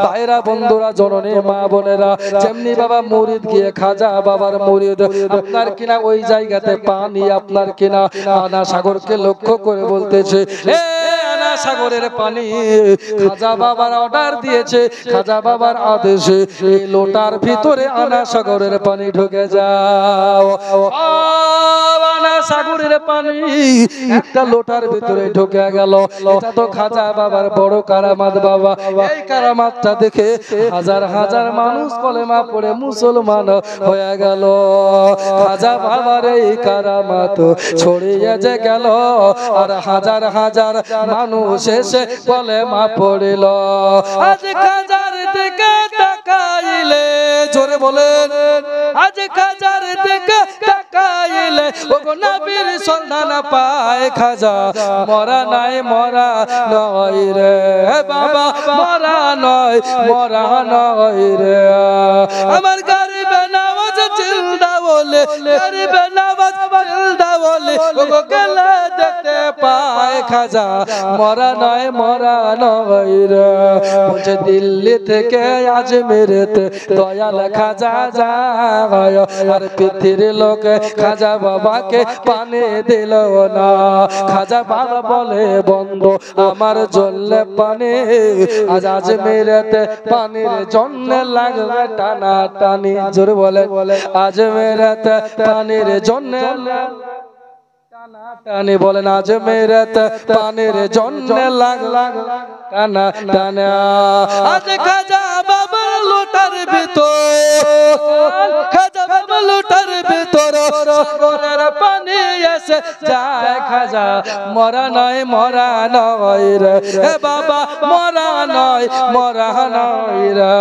ভাইরা বন্ধুরা, জননী মা বোনেরা, যেমনি বাবা মুরিদ গিয়ে খাজা বাবার মুরিদ আপনার কিনা ওই জায়গাতে পানি আপনার কিনা আনা সাগরকে লক্ষ্য করে বলতেছে, সাগরের পানি খাজা বাবার অর্ডার দিয়েছে, খাজা বাবার আদেশে এই লোটার ভিতরে আনা সাগরের পানি ঢুকে যাও। আনা সাগরের পানি একটা লোটার ভিতরে ঢুকে গেল। এটা তো খাজা বাবার বড় কারামাত বাবা। এই কারামাতটা দেখে হাজার হাজার মানুষ কলেমা পড়ে মুসলমান হয়ে গেল। খাজা বাবার এই কারামাত ছড়িয়ে যে গেল, আর হাজার হাজার মানুষ এসে কলেমা পড়িল। আজ খাজার দিকে তাকাইলে, জোরে বলেন, আজ খাজার দিকে তাকাইলে ওগো নবীর সন্ধান পায় খাজা। মরা নাই রে বাবা, মরা নয় রে। আমার গরিব নওয়াজ জিন্দা বলে, গরিব নওয়াজ জিন্দা বলে ওগো গেলে দেখতে পায় খাজা। মরা নয় রে। বলছে দিল্লি থেকে আজমিরেতে দয়াল খাজা যায়, আর পৃথিবীর লোক খাজা বাবাকে পানি দিল না। খাজা বাবা বলে বন্ধ আমার জলে পানি, আজ আজমিরেতে পানির জন্য লাগবে টানা টানি। জোরে বলে, আজমিরেতে পানির জন্য টানি, বলেন আজমিরেতে পানির জন্য টানা টানা। আজ খাজা বাবার লোটার ভিতর, খাজা বাবার লোটার ভিতর সাগরের পানি এসে যায় খাজা। মরা নয় রে বাবা, মরা নয় রে।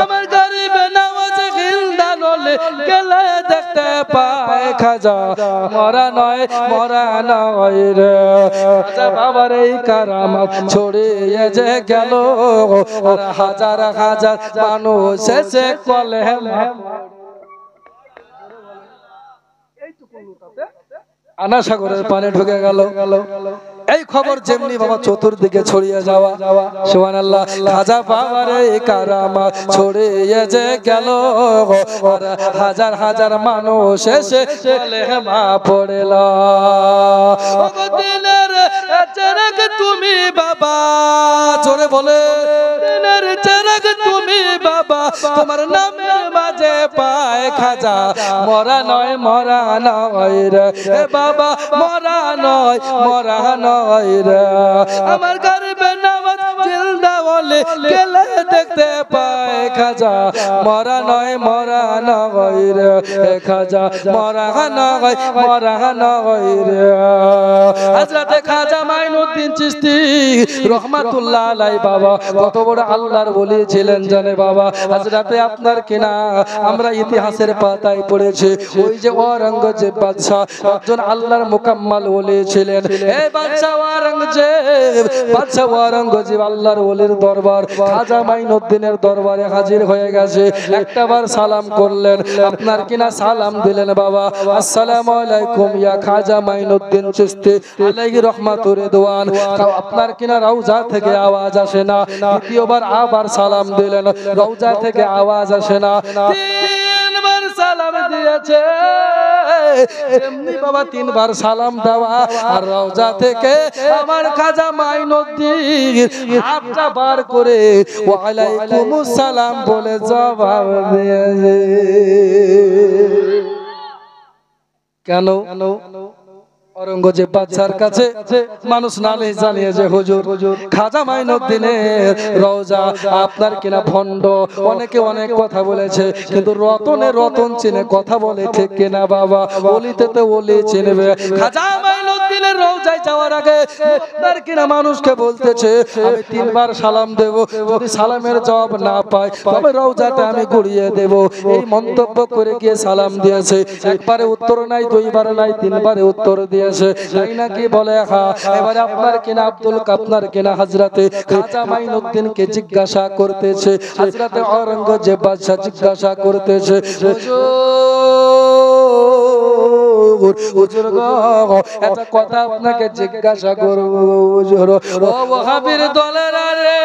আমার গরিব নওয়াজ জিন্দা নলে গেলে দেখতে পায় খাজা। মরা নয় রে। খাজা বাবার এই কারামাত ছড়িয়ে যে গেল, আর হাজার হাজার মানুষ এসে কলেমা। আনা সাগরের পানি ঢুকে গেল। এই খবর যেমনি বাবা চতুর্দিকে ছড়িয়ে যাওয়া, সুবহানাল্লাহ। খাজা বাবার এই কারামাত ছড়িয়ে যে গেল, আর হাজার হাজার মানুষ এসে কলেমা পড়ল। ওগো দিনের চেরাগ তুমি বাবা, জোরে বলে, দিনের চেরাগ তুমি বাবা, তোমার নামের মাঝে পায় খাজা। মরা নয় রে বাবা, মরা নয় রে। আমার গরিব নওয়াজ জিন্দা বলে গেলে দেখতে পায় খাজা। মরা নয় রে খাজা, মরা নয় রে। হযরতে খাজা মাইনুদ্দিন চিশতি রহমাতুল্লাহ আলাইহি বাবা কত বড় আল্লাহর ওলি ছিলেন জানে বাবা। হযরতে আপনার কিনা আমরা ইতিহাসের পাতায় পড়েছি, ওই যে ঔরঙ্গজেব বাদশা একজন আল্লাহর মুকাম্মাল ওলি ছিলেন। এই বাদশা ঔরঙ্গজেব আল্লাহর ওলির দরবার খাজা মাইনুদ্দিনের দরবারে হাজির হয়ে গেছে। একটাবার সালাম করলেন, আপনার কিনা সালাম দিলেন বাবা, আসসালামু আলাইকুম ইয়া খাজা মাইনুদ্দিন চিশতি আলাইহি রহমাতুর রিদওয়ান। আপনার কিনা রওজা থেকে আওয়াজ আসে না। দ্বিতীয়বার আবার সালাম দিলেন, রওজা থেকে আওয়াজ আসে না। তিনবার সালাম দিয়েছে এমনি বাবা তিনবার সালাম দেওয়া আর রওজা থেকে আমার খাজা মাইনুদ্দিন হাতটা বার করে ওয়া আলাইকুমুস সালাম বলে জবাব দিয়েছে। কেন? औरंगजेब बादशाहर কাছে মানুষ নালিশ জানিয়েছে, হুজুর খাজা মাইনুদ্দিনের রওজা আপনার কিনা ভণ্ড, অনেকে অনেক কথা বলেছে, কিন্তু রতনে রতন চিনে কথা বলে, ঠিক কিনা বাবা? ওলিতে তো ওলি চিনবে। খাজা মাইনুদ্দিনের রওজায় যাওয়ার আগে আপনার কিনা মানুষকে বলতেছে আমি তিনবার সালাম দেব, যদি সালামের জবাব না পাই তবে রওজাটা আমি ঘুরিয়ে দেব। এই মন্তব্য করে গিয়ে সালাম দিয়েছে। একবারে উত্তর নাই, দুইবার নাই, তিনবারে উত্তর দিয়েছে। তাই নাকি বলে? হ্যাঁ। এবারে আপনার কিনা আপনার কিনা হযরতে খাজা মাইনুদ্দিনকে জিজ্ঞাসা করতেছে, হযরতে औरंगजेब বাদশা জিজ্ঞাসা করতেছে, হুজুর গো একটা কথা আপনাকে জিজ্ঞাসা করব হুজুর। ও ওয়াহাবীর দলের আরে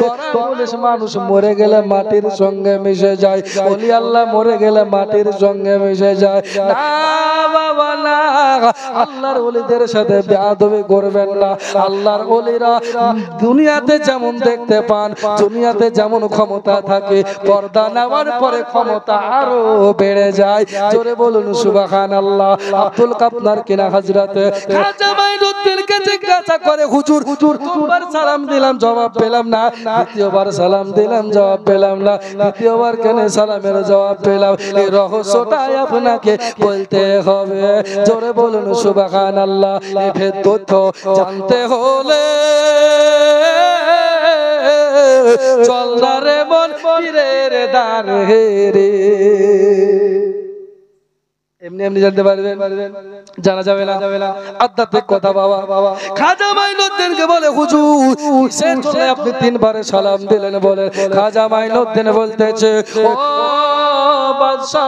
তোরা বলিস মানুষ মরে গেলে মাটির সঙ্গে মিশে যায়, ওলি আল্লাহ মরে গেলে মাটির সঙ্গে মিশে যায়। না বাবা না, আল্লাহর ওলিদের সাথে বেয়াদবি করবেন না। আল্লাহর ওলিরা দুনিয়াতে যেমন দেখতে পান, দুনিয়াতে যেমন ক্ষমতা থাকে, পর্দা নেওয়ার পরে ক্ষমতা আরো বেড়ে যায়। জোরে বলুন সুবহানাল্লাহ। আব্দুল কাপনার কিনা হযরতে খাজা মাইনুদ্দিনকে জিজ্ঞাসা করে, হুজুর দুবার সালাম দিলাম জবাব পেলাম না, দ্বিতীয়বার সালাম দিলাম জবাব পেলাম না, তৃতীয়বার কেন সালামের জবাব পেলাম? এই রহস্যটাই আপনাকে বলতে হবে। জোরে বলুন সুবহানাল্লাহ। এই ভেদ তথ্য জানতে হলে চল না রে মন পীরের দ্বারে রে। এমনি এমনি জানতে পারবেন, জানা যাবে না আধ্যাত্মিক কথা বাবা। খাজা মাইনুদ্দিনকে বলে, হুজুর কিসের জন্য আপনি তিনবারে সালাম দিলেন? বলে খাজা মাইনুদ্দিন বলতেছে, ও বাদশা,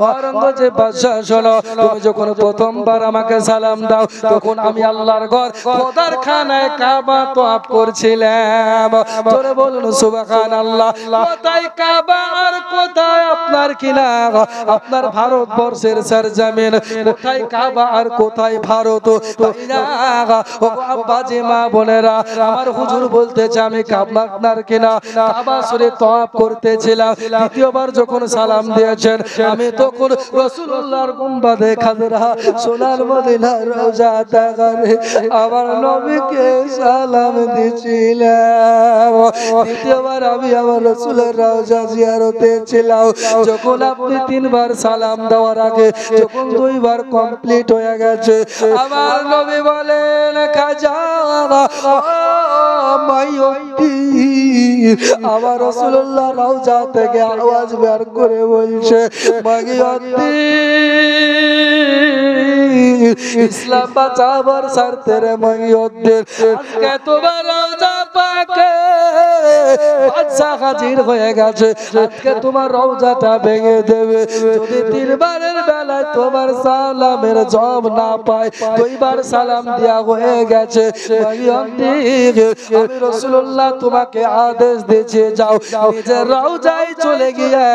औरंगजेब বাদশা শোনো, তুমি যখন প্রথমবার আমাকে সালাম দাও তখন আমি আল্লাহর ঘর খোদার খানায় কাবা তওয়াফ করছিলাম। জোরে বলুন সুবহানাল্লাহ। কোথায় কাবা আর কোথায় আপনার কিনা আপনার ভারতবর্ষের সরজমিন? কোথায় কাবা আর কোথায় ভারত? ও আব্বাজি মা বোনেরা, আমার হুজুর বলতেছে আমি কাবা আপনার কিনা কাবা শরীফ তওয়াফ করতেছিলাম। দ্বিতীয়বার যখন সালাম দিয়েছেন আমি তখন রাসূলুল্লাহর গুম্বাদে খাজরা সোনার মদিনার রওজা তাগারে আমার নবীকে সালাম দিয়েছিলাম। দ্বিতীয়বার আমি আমার রাসূলের রওজা জিয়ারতে ছিলাম। যখন আপনি তিনবার সালাম দেওয়ার আগে যখন দুইবার কমপ্লিট হয়ে গেছে, আমার নবী বলেন খাজা মাইনুদ্দিন, আমার রাসূলুল্লাহ রওজা থেকে আওয়াজ বের করে বলছে, মাইনুদ্দিন ইসলাম বাঁচাবার স্বার্থে রে মাইনুদ্দিন, আজকে তোমার রওজা পাকে বাদশা হাজির হয়ে গেছে, আজকে তোমার রওজাটা ভেঙে দেবে। যদি তিনবারের বেলায় তোমার সালামের জবাব না পায়, দুইবার সালাম দেয়া হয়ে গেছে, আমি রাসূলুল্লাহ তোমাকে আদেশ দিয়েছি, যাও নিজের রওজায় চলে গিয়ে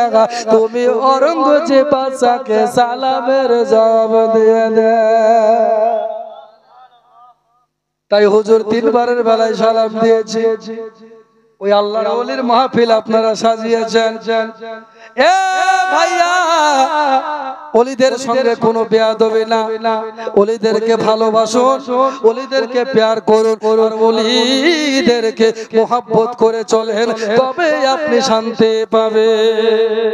তুমি औरंगजेब বাদশাকে সালামের জবাব দিয়ে দে। তাই হুজুর তিনবারের বেলায় সালাম দিয়েছি। ওই আল্লাহর ওলির মাহফিল আপনারা সাজিয়েছেন। এ ভাইয়া, ওলিদের সঙ্গে কোনো বেয়াদবি না, ওলিদেরকে ভালোবাসুন, ওলিদেরকে প্যার করুন, আর ওলিদেরকে মোহাব্বত করে চলেন, তবে আপনি শান্তি পাবেন।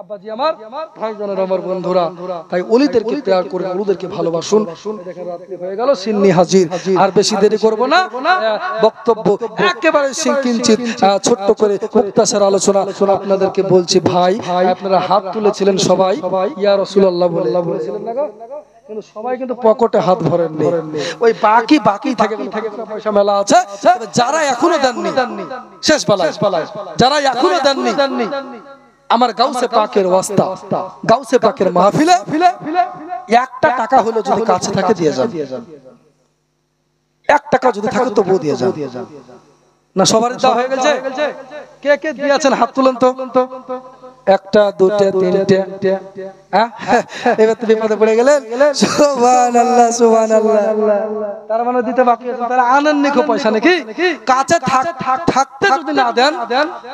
আব্বাজি আমার, ভাইজানেরা আমার বন্ধুরা, তাই ওলিদেরকে প্যার করুন, ওলিদেরকে ভালোবাসুন। দেখেন রাত্রি হয়ে গেল, সিন্নি হাজির, আর বেশি দেরি করব না। বক্তব্য একেবারে সংক্ষিপ্ত ছোট্ট করে মুক্তাসার আলোচনা আপনাদেরকে বলছি। ভাই আপনারা হাত তুলেছিলেন সবাই ইয়া রাসূলুল্লাহ বলেছিলেন না গো? কিন্তু সবাই কিন্তু পকেটে হাত ভরেননি, ওই বাকি থেকে পয়সা মেলা আছে। যারা এখনো দেননি শেষ বেলায়, যারা এখনো দেননি আমার গাউসে পাকের ওয়াস্তা, গাউসে পাকের মাহফিলে একটা টাকা হলো যদি কাছে থাকে দিয়ে যান, এক টাকা যদি থাকে তবুও দিয়ে যান। না সবার দেওয়া হয়ে গেছে? কে কে দিয়েছেন হাত তুলেন তো। একটা দুটা তিনটে এবার তো বিপদে পড়ে গেলেন সুবহানাল্লাহ সুবহানাল্লাহ তার মানে দিতে বাকি আছে তারা আনেননি কো পয়সা নাকি কাছে থাকতে যদি না দেন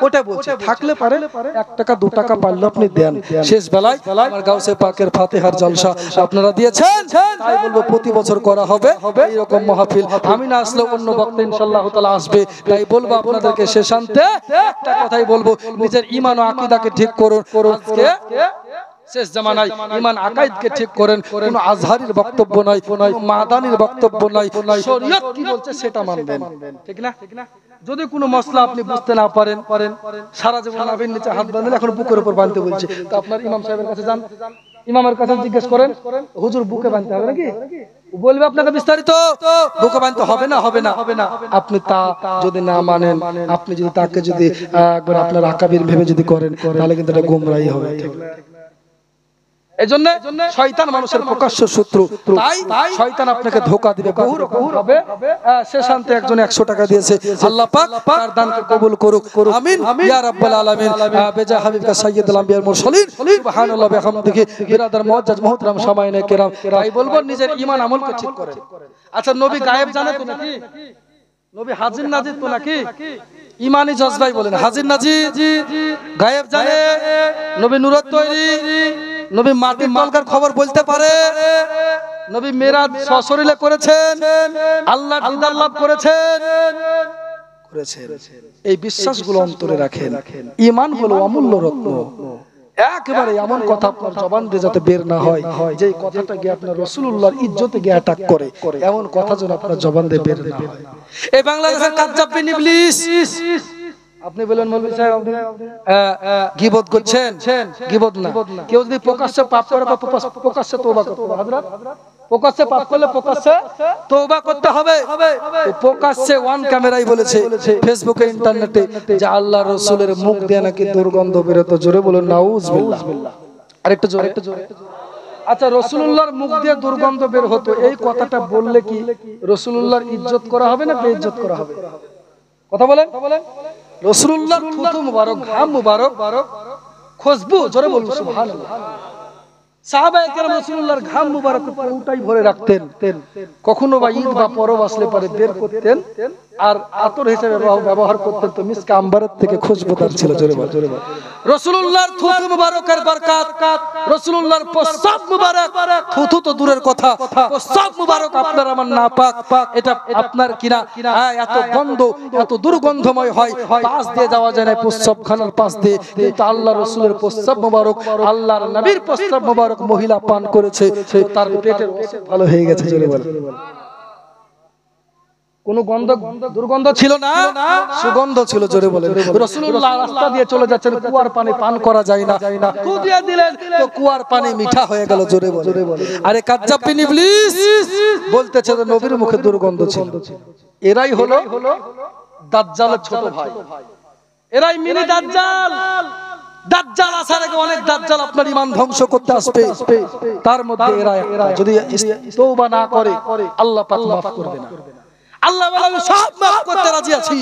ওটা বলছে থাকলে পারে 1 টাকা 2 টাকা পারলে আপনি দেন শেষ বেলায় আমার গাউসে পাকের ফাতিহার জলসা আপনারা দিয়েছেন তাই বলবো প্রতি বছর করা হবে এরকম মাহফিল আমি না আসলে অন্য বক্তা ইনশাআল্লাহ তাআলা আসবে তাই বলবো আপনাদেরকে শেষান্তে একটা কথাই বলবো নিজের ঈমান ও আকীদাকে ঠিক করুন আজকে শেষ জামানায় ঈমান আকাইদকে ঠিক করেন কোন আজহারীর বক্তব্য নয় কোন মাদানির বক্তব্য নয় শরীয়ত কি বলছে সেটা মানবেন ঠিক না যদি কোনো মসলা আপনি বুঝতে না পারেন সারা জীবন নাভির নিচে হাত বাঁধলে এখন বুকের উপর বাঁধতে বলছে তো আপনার ইমাম সাহেবের কাছে যান ইমামের কাছে জিজ্ঞেস করেন হুজুর বুকে বাঁধতে হবে নাকি বলবে আপনাকে বিস্তারিত বুকে বাঁধতে হবে না আপনি তা যদি না মানেন আপনি যদি তাকে যদি একবার আপনার আকাবির ভেবে যদি করেন তাহলে কিন্তু এটা গোমরাহি হবে ঠিক না এজন্য শয়তান মানুষের প্রকাশ্য শত্রু তাই শয়তান আপনাকে ধোঁকা দিবে বহু রকম হবে শেষান্তে একজন 100 টাকা দিয়েছে আল্লাহ পাক তার দানকে কবুল করুক আমিন ইয়া রাব্বাল আলামিন বেজা হাবিবকা সাইয়্যিদুল আম্বিয়ার মুরসালিন সুবহানাল্লাহি ওয়া বিহামদিহি বিরাদার মুআজ্জাজ মুহতারাম সামাইনে কেরাম তাই বলবো নিজের ঈমান আমলকে ঠিক করেন আচ্ছা নবী গায়েব জানে তো নাকি নবী হাজির নাজির তো নাকি ঈমানি জজবাই বলেন হাজির নাজির গায়েব জানে নবী নূরের তৈরি নবী মাটির তলকার খবর বলতে পারে নবী মেরাজ সশরীরে করেছেন আল্লাহর দিদার লাভ করেছেন এই বিশ্বাসগুলো অন্তরে রাখেন ঈমান হলো অমূল্য রত্ন একেবারে এমন কথা আপনার জবান দিয়ে যাতে বের না হয় যে কথাটা গিয়ে আপনার রাসূলুল্লাহর ইজ্জতে গিয়ে অ্যাটাক করে এমন কথা যেন আপনার জবান দিয়ে বের না হয় এই বাংলাদেশের কাজ্জাব বিন ইবলিস আপনি বলেন মৌলভী সাহেব আপনি গীবত করছেন গীবত না কেউ যদি প্রকাশ্যে পাপ করে প্রকাশ্যে তওবা করতে হবে হযরত প্রকাশ্যে পাপ করলে প্রকাশ্যে তওবা করতে হবে প্রকাশ্যে ওয়ান ক্যামেরাই বলেছে ফেসবুকে ইন্টারনেটে যে আল্লাহর রাসূলের মুখ দিয়ে নাকি দুর্গন্ধ বের হতো জোরে বলুন নাউজুবিল্লাহ আরেকটু জোরে আচ্ছা রাসূলুল্লাহর মুখ দিয়ে দুর্গন্ধ বের হতো এই কথাটা বললে কি রাসূলুল্লাহর ইজ্জত করা হবে না বেইজ্জত করা হবে কথা বলেন রাসূলুল্লাহর থুতু মুবারক ঘাম মুবারক খুশবু জোরে বলুন সুবহানাল্লাহ সাহাবায়ে কেরাম রাসূলুল্লাহর ঘাম মুবারক পুরোটাই ভরে রাখতেন কখনো বা ঈদ বা পরব আসলে পরে বের করতেন আর আতর হিসেবে ব্যবহার করতেন তো মিসক আম্বারের থেকে খুশবুদার ছিল জোরে বল রাসূলুল্লাহর থুতু মুবারকের বরকত রাসূলুল্লাহর প্রস্রাব মুবারক থুতু তো দূরের কথা প্রস্রাব মুবারক আপনার আমার নাপাক এটা আপনার কিনা এত গন্ধ এত দুর্গন্ধময় হয় পাশ দিয়ে যাওয়া যায় না প্রস্রাবখানার পাশ দিয়ে কিন্তু আল্লাহর রাসূলের প্রস্রাব মুবারক আল্লাহর নবীর প্রস্রাব মুবারক মহিলা পান করেছে তার পেটের ভালো হয়ে গেছে জোরে বল কোন গন্ধ দুর্গন্ধ ছিল না সুগন্ধ ছিল জোরে বলেন রাসূলুল্লাহ রাস্তা দিয়ে চলে যাচ্ছেন কুয়ার পানি পান করা যায় না ফু দিয়ে দিলেন তো কুয়ার পানি মিঠা হয়ে গেল জোরে বলেন আরে কাজ্জাব বিন ইবলিস বলতেছে যে নবীর মুখে দুর্গন্ধ ছিল এরাই হলো দাজ্জালের ছোট ভাই এরাই মিনি দাজ্জাল দাজ্জাল আসার আগে অনেক দাজ্জাল আপনার ঈমান ধ্বংস করতে আসবে তার মধ্যে এরা যদি তওবা না করে আল্লাহ পাক maaf করবে না আল্লাহ বলে সব maaf করতে রাজি আছি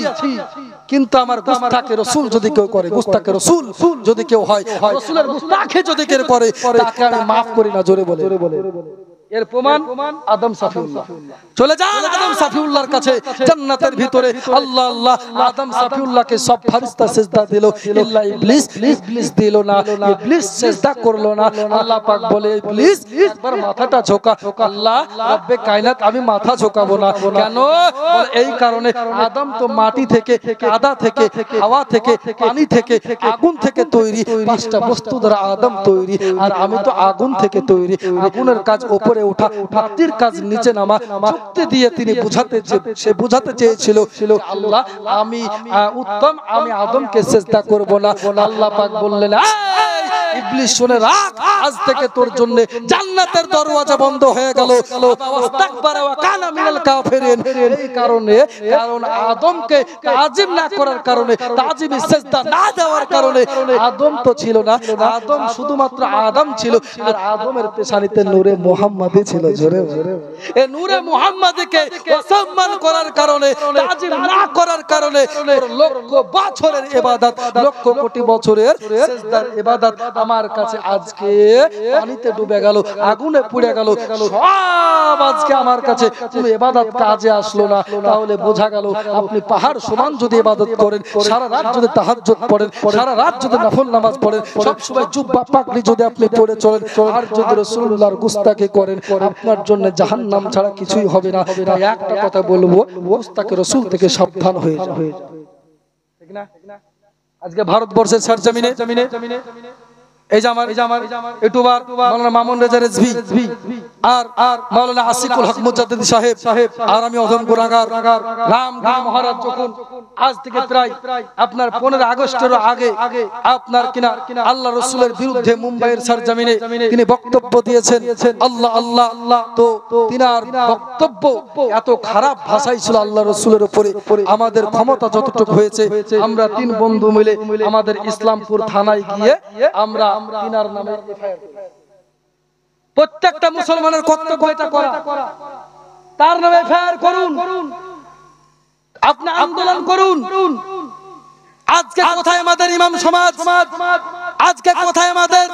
কিন্তু আমার গুস্তাখে রাসূল যদি কেউ করে গুস্তাখে রাসূল যদি কেউ হয় রাসূলের গুস্তাখে যদি কেউ করে তাকে আমি maaf করি না জোরে বলে এর প্রমাণ আদম সাফিউল্লাহ চলে যান আদম সাফিউল্লাহর কাছে জান্নাতের ভিতরে আল্লাহ আল্লাহ আদম সাফিউল্লাহকে সব ফেরেশতা সিজদা দিল ইল্লা ইবলিস দিল না ইবলিস সিজদা করলো না আল্লাহ পাক বলে ইবলিস একবার মাথাটা ঝোঁকা আল্লাহ রব্বে কায়নাত আমি মাথা ঝোঁকাবো না কেন বলে এই কারণে আদম তো মাটি থেকে কাদা থেকে হাওয়া থেকে পানি থেকে আগুন থেকে তৈরি পাঁচটা বস্তু দ্বারা আদম তৈরি আর আমি তো আগুন থেকে তৈরি আগুনের কাজ উপরে ওঠা মাটির কাজ নিচে নামা যুক্তি দিয়ে তিনি বুঝাতে চেয়েছিল আল্লাহ আমি উত্তম আমি আদমকে সিজদা করব না আল্লাহ পাক বললেন ইবলিস শুনে রাখ আজ থেকে তোর জন্য জান্নাতের দরওয়াজা বন্ধ হয়ে গেল ওয়াস্তাকবারা ওয়া কানা মিনাল কাফিরিন এই কারণে কারণ আদমকে তাজিম না করার কারণে তাজিমে সিজদা না দেওয়ার কারণে আদম তো ছিল না আদম শুধুমাত্র আদম ছিল আর আদমের পেশানিতে নূরে মুহাম্মাদি ছিল জোরে এই নূরে মুহাম্মাদিকে অসম্মান করার কারণে কারণে, তাজিম না করার কারণে লক্ষ বছরের ইবাদত, লক্ষ কোটি বছরের সিজদার ইবাদত আমার কাছে আজকে পানিতে ডুবে গেল, আগুনে পুড়ে গেল, সব আজকে আমার কাছে কোনো ইবাদত কাজে আসলো না। তাহলে বোঝা গেল আপনি পাহাড় সমান যদি ইবাদত করেন, সারা রাত যদি তাহাজ্জুদ পড়েন, সারা রাত যদি নফল নামাজ পড়েন, সব সময় জুব্বা পাগড়ি যদি আপনি পরে চলেন, আর যদি রাসূলুল্লাহর গুস্তাখি করেন, আপনার জন্য জাহান্নাম ছাড়া কিছুই হবে না। তাই একটা কথা বলবো, গুস্তাখি রাসূল থেকে সাবধান হয়ে যাও, ঠিক না? আজকে ভারতবর্ষের সরজমিনে এই যে আমার ইউটিউবার মাওলানা মামুন রেজা রিজভী আর মাওলানা আসিকুল হক মুজাদ্দিদ সাহেব আর আমি অধম গুনাহগার রামগিরি মহারাজ যখন আজ থেকে প্রায় আপনার 15 আগস্টের আগে আপনার কিনা আল্লাহ রাসূলের বিরুদ্ধে মুম্বাইয়ের সরজমিনে তিনি বক্তব্য দিয়েছেন, আল্লাহ আল্লাহ, তো তিনার বক্তব্য এত খারাপ ভাষায় ছিল আল্লাহ রাসূলের উপরে। আমাদের ক্ষমতা যতটুকু হয়েছে আমরা 3 বন্ধু মিলে আমাদের ইসলামপুর থানায় গিয়ে আমরা তিনার নামে এফআইআর করি। প্রত্যেকটা মুসলমানের কর্তব্য এটা করা, তার নামে এফআইআর করুন, আপনি আন্দোলন করুন। আজকে কোথায় আমাদের ইমাম সমাজ? আজকে কোথায় আমাদের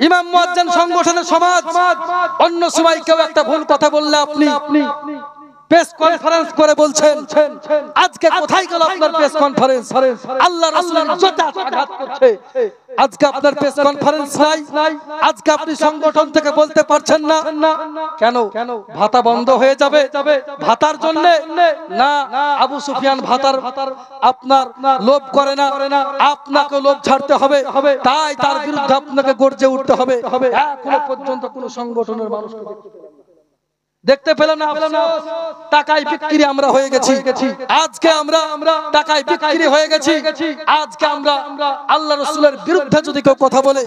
ইমাম মুয়াজ্জিন সংগঠনের সমাজ? অন্য সময় কেউ একটা ভুল কথা বললে আপনি প্রেস কনফারেন্স করে বলছেন, আজকে কোথায় গেল আপনার প্রেস কনফারেন্স? আল্লাহ রাসূলের ইজ্জতে আঘাত করছে, আজকে আপনার প্রেস কনফারেন্স নাই, আজকে আপনি সংগঠন থেকে বলতে পারছেন না কেন? ভাতা বন্ধ হয়ে যাবে ভাতার জন্য না? আবু সুফিয়ান ভাতার আপনার লোভ করে না, আপনাকে লোভ ছাড়তে হবে, তাই তার বিরুদ্ধে আপনাকে গর্জে উঠতে হবে। এখনো পর্যন্ত কোন সংগঠনের মানুষকে দেখতে পেলাম না। আফসোস, টাকায় বিক্রি আমরা হয়ে গেছি। আজকে আমরা টাকায় বিক্রি হয়ে গেছি। আজকে আমরা আল্লাহ রাসূলের বিরুদ্ধে যদি কেউ কথা বলে,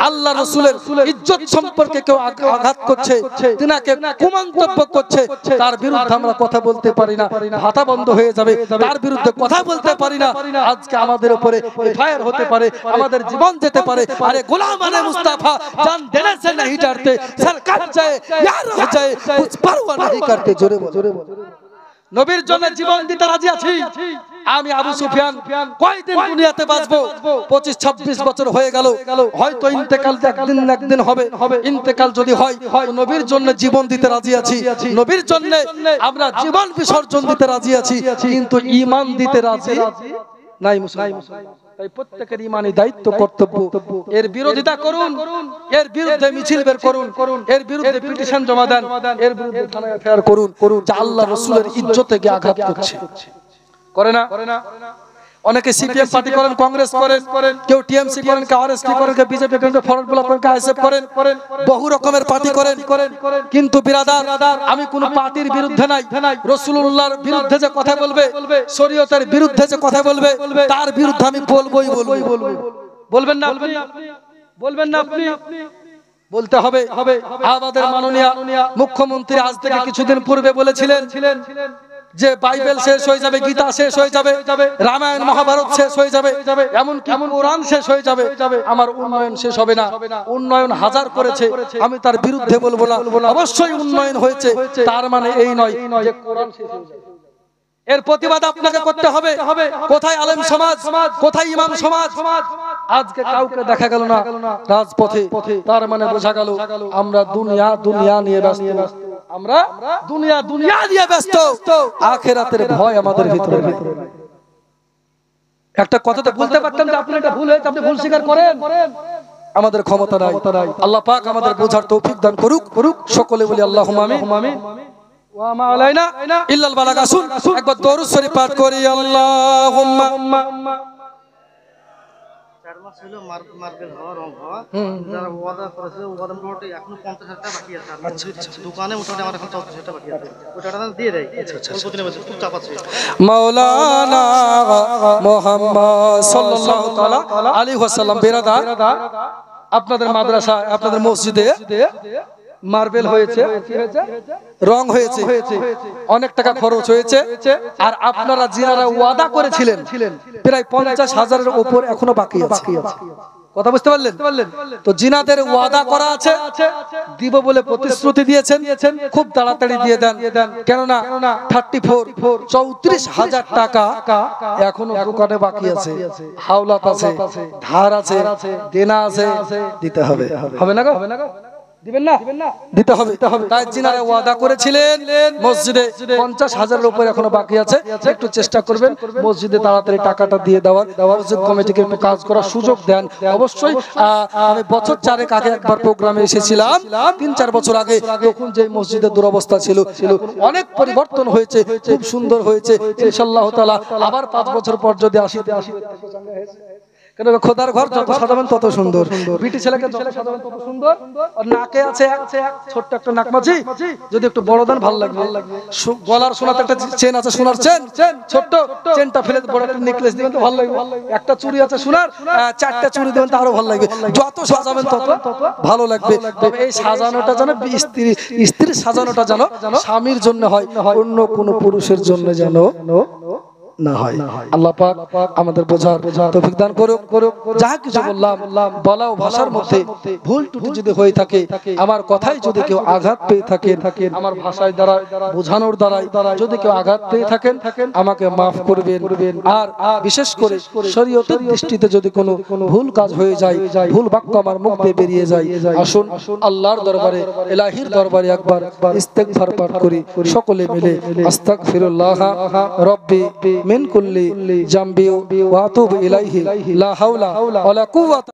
আল্লাহ রাসূলের ইজ্জত সম্পর্কে কেউ আঘাত করছে, তিনাকে কুমন্তব্য করছে, তার বিরুদ্ধে আমরা কথা বলতে পারি না, ভাতা বন্ধ হয়ে যাবে, তার বিরুদ্ধে কথা বলতে পারি না। আজকে আমাদের উপরে এফআইআর হতে পারে, আমাদের জীবন যেতে পারে। আরে গোলাম আলী মুস্তাফা জান দেনে সে नहीं डरते, सरकार जाए यार हो जाए कुछ परवाह नहीं करते। জোরে বল, নবীর জন্য জীবন দিতে রাজি আছি। আমি আবু সুফিয়ান কয়দিন দুনিয়াতে বাঁচবো? 25-26 বছর হয়ে গেল, হয়তো ইন্তেকাল একদিন হবে। ইন্তেকাল যদি হয় তো নবীর জন্য জীবন দিতে রাজি আছি, নবীর জন্য আমরা জীবন বিসর্জন দিতে রাজি আছি, কিন্তু ঈমান দিতে রাজি নাই মুসলমান। তাই প্রত্যেকের ঈমানি দায়িত্ব, কর্তব্য, এর বিরোধিতা করুন, এর বিরুদ্ধে মিছিল বের করুন, এর বিরুদ্ধে পিটিশন জমা দেন, এর বিরুদ্ধে থানায় এফআইআর করুন, যে আল্লাহ রাসূলের ইজ্জতে কে আঘাত করছে। করে না? অনেকে সিপিএম পার্টি করেন, কংগ্রেস করেন, কেউ টিএমসি করেন, কেউ আরএসপি করেন, কেউ বিজেপি করেন, কেউ ফরওয়ার্ড ব্লক করেন, কেউ আইএসএফ করেন, বহু রকমের পার্টি করেন। কিন্তু বিরাদার, আমি কোন পার্টির বিরুদ্ধে নাই। রাসূলুল্লাহর বিরুদ্ধে যে কথা বলবে, শরীয়তের বিরুদ্ধে যে কথা বলবে, তার বিরুদ্ধে আমি বলবোই বলবো। বলবেন না আপনি? বলবেন না আপনি? বলতে হবে। আমাদের মাননীয় মুখ্যমন্ত্রী আজ থেকে কিছুদিন পূর্বে বলেছিলেন যে বাইবেল শেষ হয়ে যাবে, গীতা শেষ হয়ে যাবে, রামায়ণ মহাভারত শেষ হয়ে যাবে, এমনকি কোরআন শেষ হয়ে যাবে, আমার উন্নয়ন শেষ হবে না। উন্নয়ন হাজার করেছে, আমি তার বিরুদ্ধে বলবো না। অবশ্যই উন্নয়ন হয়েছে, তার মানে এই নয় যে কোরআন শেষ হয়ে যাবে। এর প্রতিবাদ আপনাকে করতে হবে। কোথায় আলেম সমাজ, কোথায় ইমাম সমাজ? আজকে কাউকে দেখা গেল না রাজপথে, তার মানে বোঝা গেল আমরা দুনিয়া নিয়ে ব্যস্ত। আমরা দুনিয়া নিয়ে ব্যস্ত, আখিরাতের ভয় আমাদের ভিতরে নেই। একটা কথা তো বলতে পারতাম যে আপনি এটা ভুল হয়েছে, আপনি ভুল স্বীকার করেন। আমাদের ক্ষমতা নাই। আল্লাহ পাক আমাদের বোঝার তৌফিক দান করুক। সকলে বলি আল্লাহুম্মা আমিন। ওয়া মা আলাইনা ইল্লাল বালাগ। আসুন একবার দরুদ শরীফ পাঠ করি। আল্লাহুম্মা ছিল মার্বেল হওয়া, রং হওয়া, যারা ওয়াদা করেছে ওয়াদা মোটামুটি এখনো 50,000 টাকা বাকি আছে। দোকানে মোটামুটি আমার এখন 64,000 টাকা বাকি আছে, ওটা দিয়ে দেয়। খুব চাপ আছে। মাওলানা মুহাম্মদ সাল্লাল্লাহু তাআলা আলাইহি ওয়াসাল্লাম। বেরাদার, আপনাদের মাদ্রাসা, আপনাদের মসজিদে মার্বেল হয়েছে, রং হয়েছে, অনেক টাকা খরচ হয়েছে, আর আপনারা যারা ওয়াদা করেছিলেন প্রায় 50,000-এর উপর এখনো বাকি আছে। কথা বুঝতে পারলেন? তো জিনাদের ওয়াদা করা আছে, দিব বলে প্রতিশ্রুতি দিয়েছেন, খুব তাড়াতাড়ি দিয়ে দেন, কেননা 34,000 টাকা এখনো দোকানে বাকি আছে, হাওলাত আছে, ধার আছে, দেনা আছে, দিতে হবে। হবে না গো? দিবেন না? দিতে হবে। তাই জিনারা ওয়াদা করেছিলেন মসজিদে 50,000-এর উপরে এখনো বাকি আছে, একটু চেষ্টা করবেন মসজিদে তাড়াতাড়ি টাকাটা দিয়ে দেওয়ার। মসজিদ কমিটিকে একটু কাজ করার সুযোগ দেন অবশ্যই। আমি বছর 4 আগে একবার প্রোগ্রামে এসেছিলাম, 3-4 বছর আগে, তখন যে মসজিদের দুরবস্থা ছিল অনেক পরিবর্তন হয়েছে, খুব সুন্দর হয়েছে ইনশাআল্লাহ তাআলা। আবার 5 বছর পর যদি আসি, কেন খোদার ঘর যত সাজাবেন তত সুন্দর, বিটি ছেলেকে যত সাজাবেন তত সুন্দর। আর নাকে আছে ছোট্ট একটা নাকমাছি, যদি একটু বড় দেন ভালো লাগবে। গলার সোনাতে একটা চেন আছে, সোনার চেন, ছোট্ট চেনটা ফেলে বড় একটা নেকলেস দিবেন তো ভালো লাগবে। একটা চুড়ি আছে সোনার, 4টা চুড়ি দিবেন তো আরো ভালো লাগবে। যত সাজাবেন তত ভালো লাগবে। তবে এই সাজানোটা যেন স্ত্রীর সাজানোটা যেন স্বামীর জন্য হয়, অন্য কোনো পুরুষের জন্য যেন না হয়। আল্লাহ পাক আমাদের বোঝার তৌফিক দান করুক। যা কিছু বললাম, বলা ও ভাষার মধ্যে ভুল ত্রুটি যদি হয়ে থাকে, আমার কথাই যদি কেউ আঘাত পেয়ে থাকেন, আমার ভাষায় দ্বারা বোঝানোর দ্বারাই যদি কেউ আঘাত পেয়ে থাকেন, আমাকে মাফ করবেন। আর বিশেষ করে শরীয়তের দৃষ্টিতে যদি কোনো ভুল কাজ হয়ে যায়, ভুল বাক্য আমার মুখ দিয়ে বেরিয়ে যায়, আসুন আল্লাহর দরবারে, ইলাহির দরবারে একবার ইস্তেগফার পাঠ করি সকলে মিলে। আস্তাগফিরুল্লাহ রাব্বি মিন কুল্লি জামবি ওয়া আতুবু ইলাইহি লা হাওলা ওয়ালা কুওয়াতা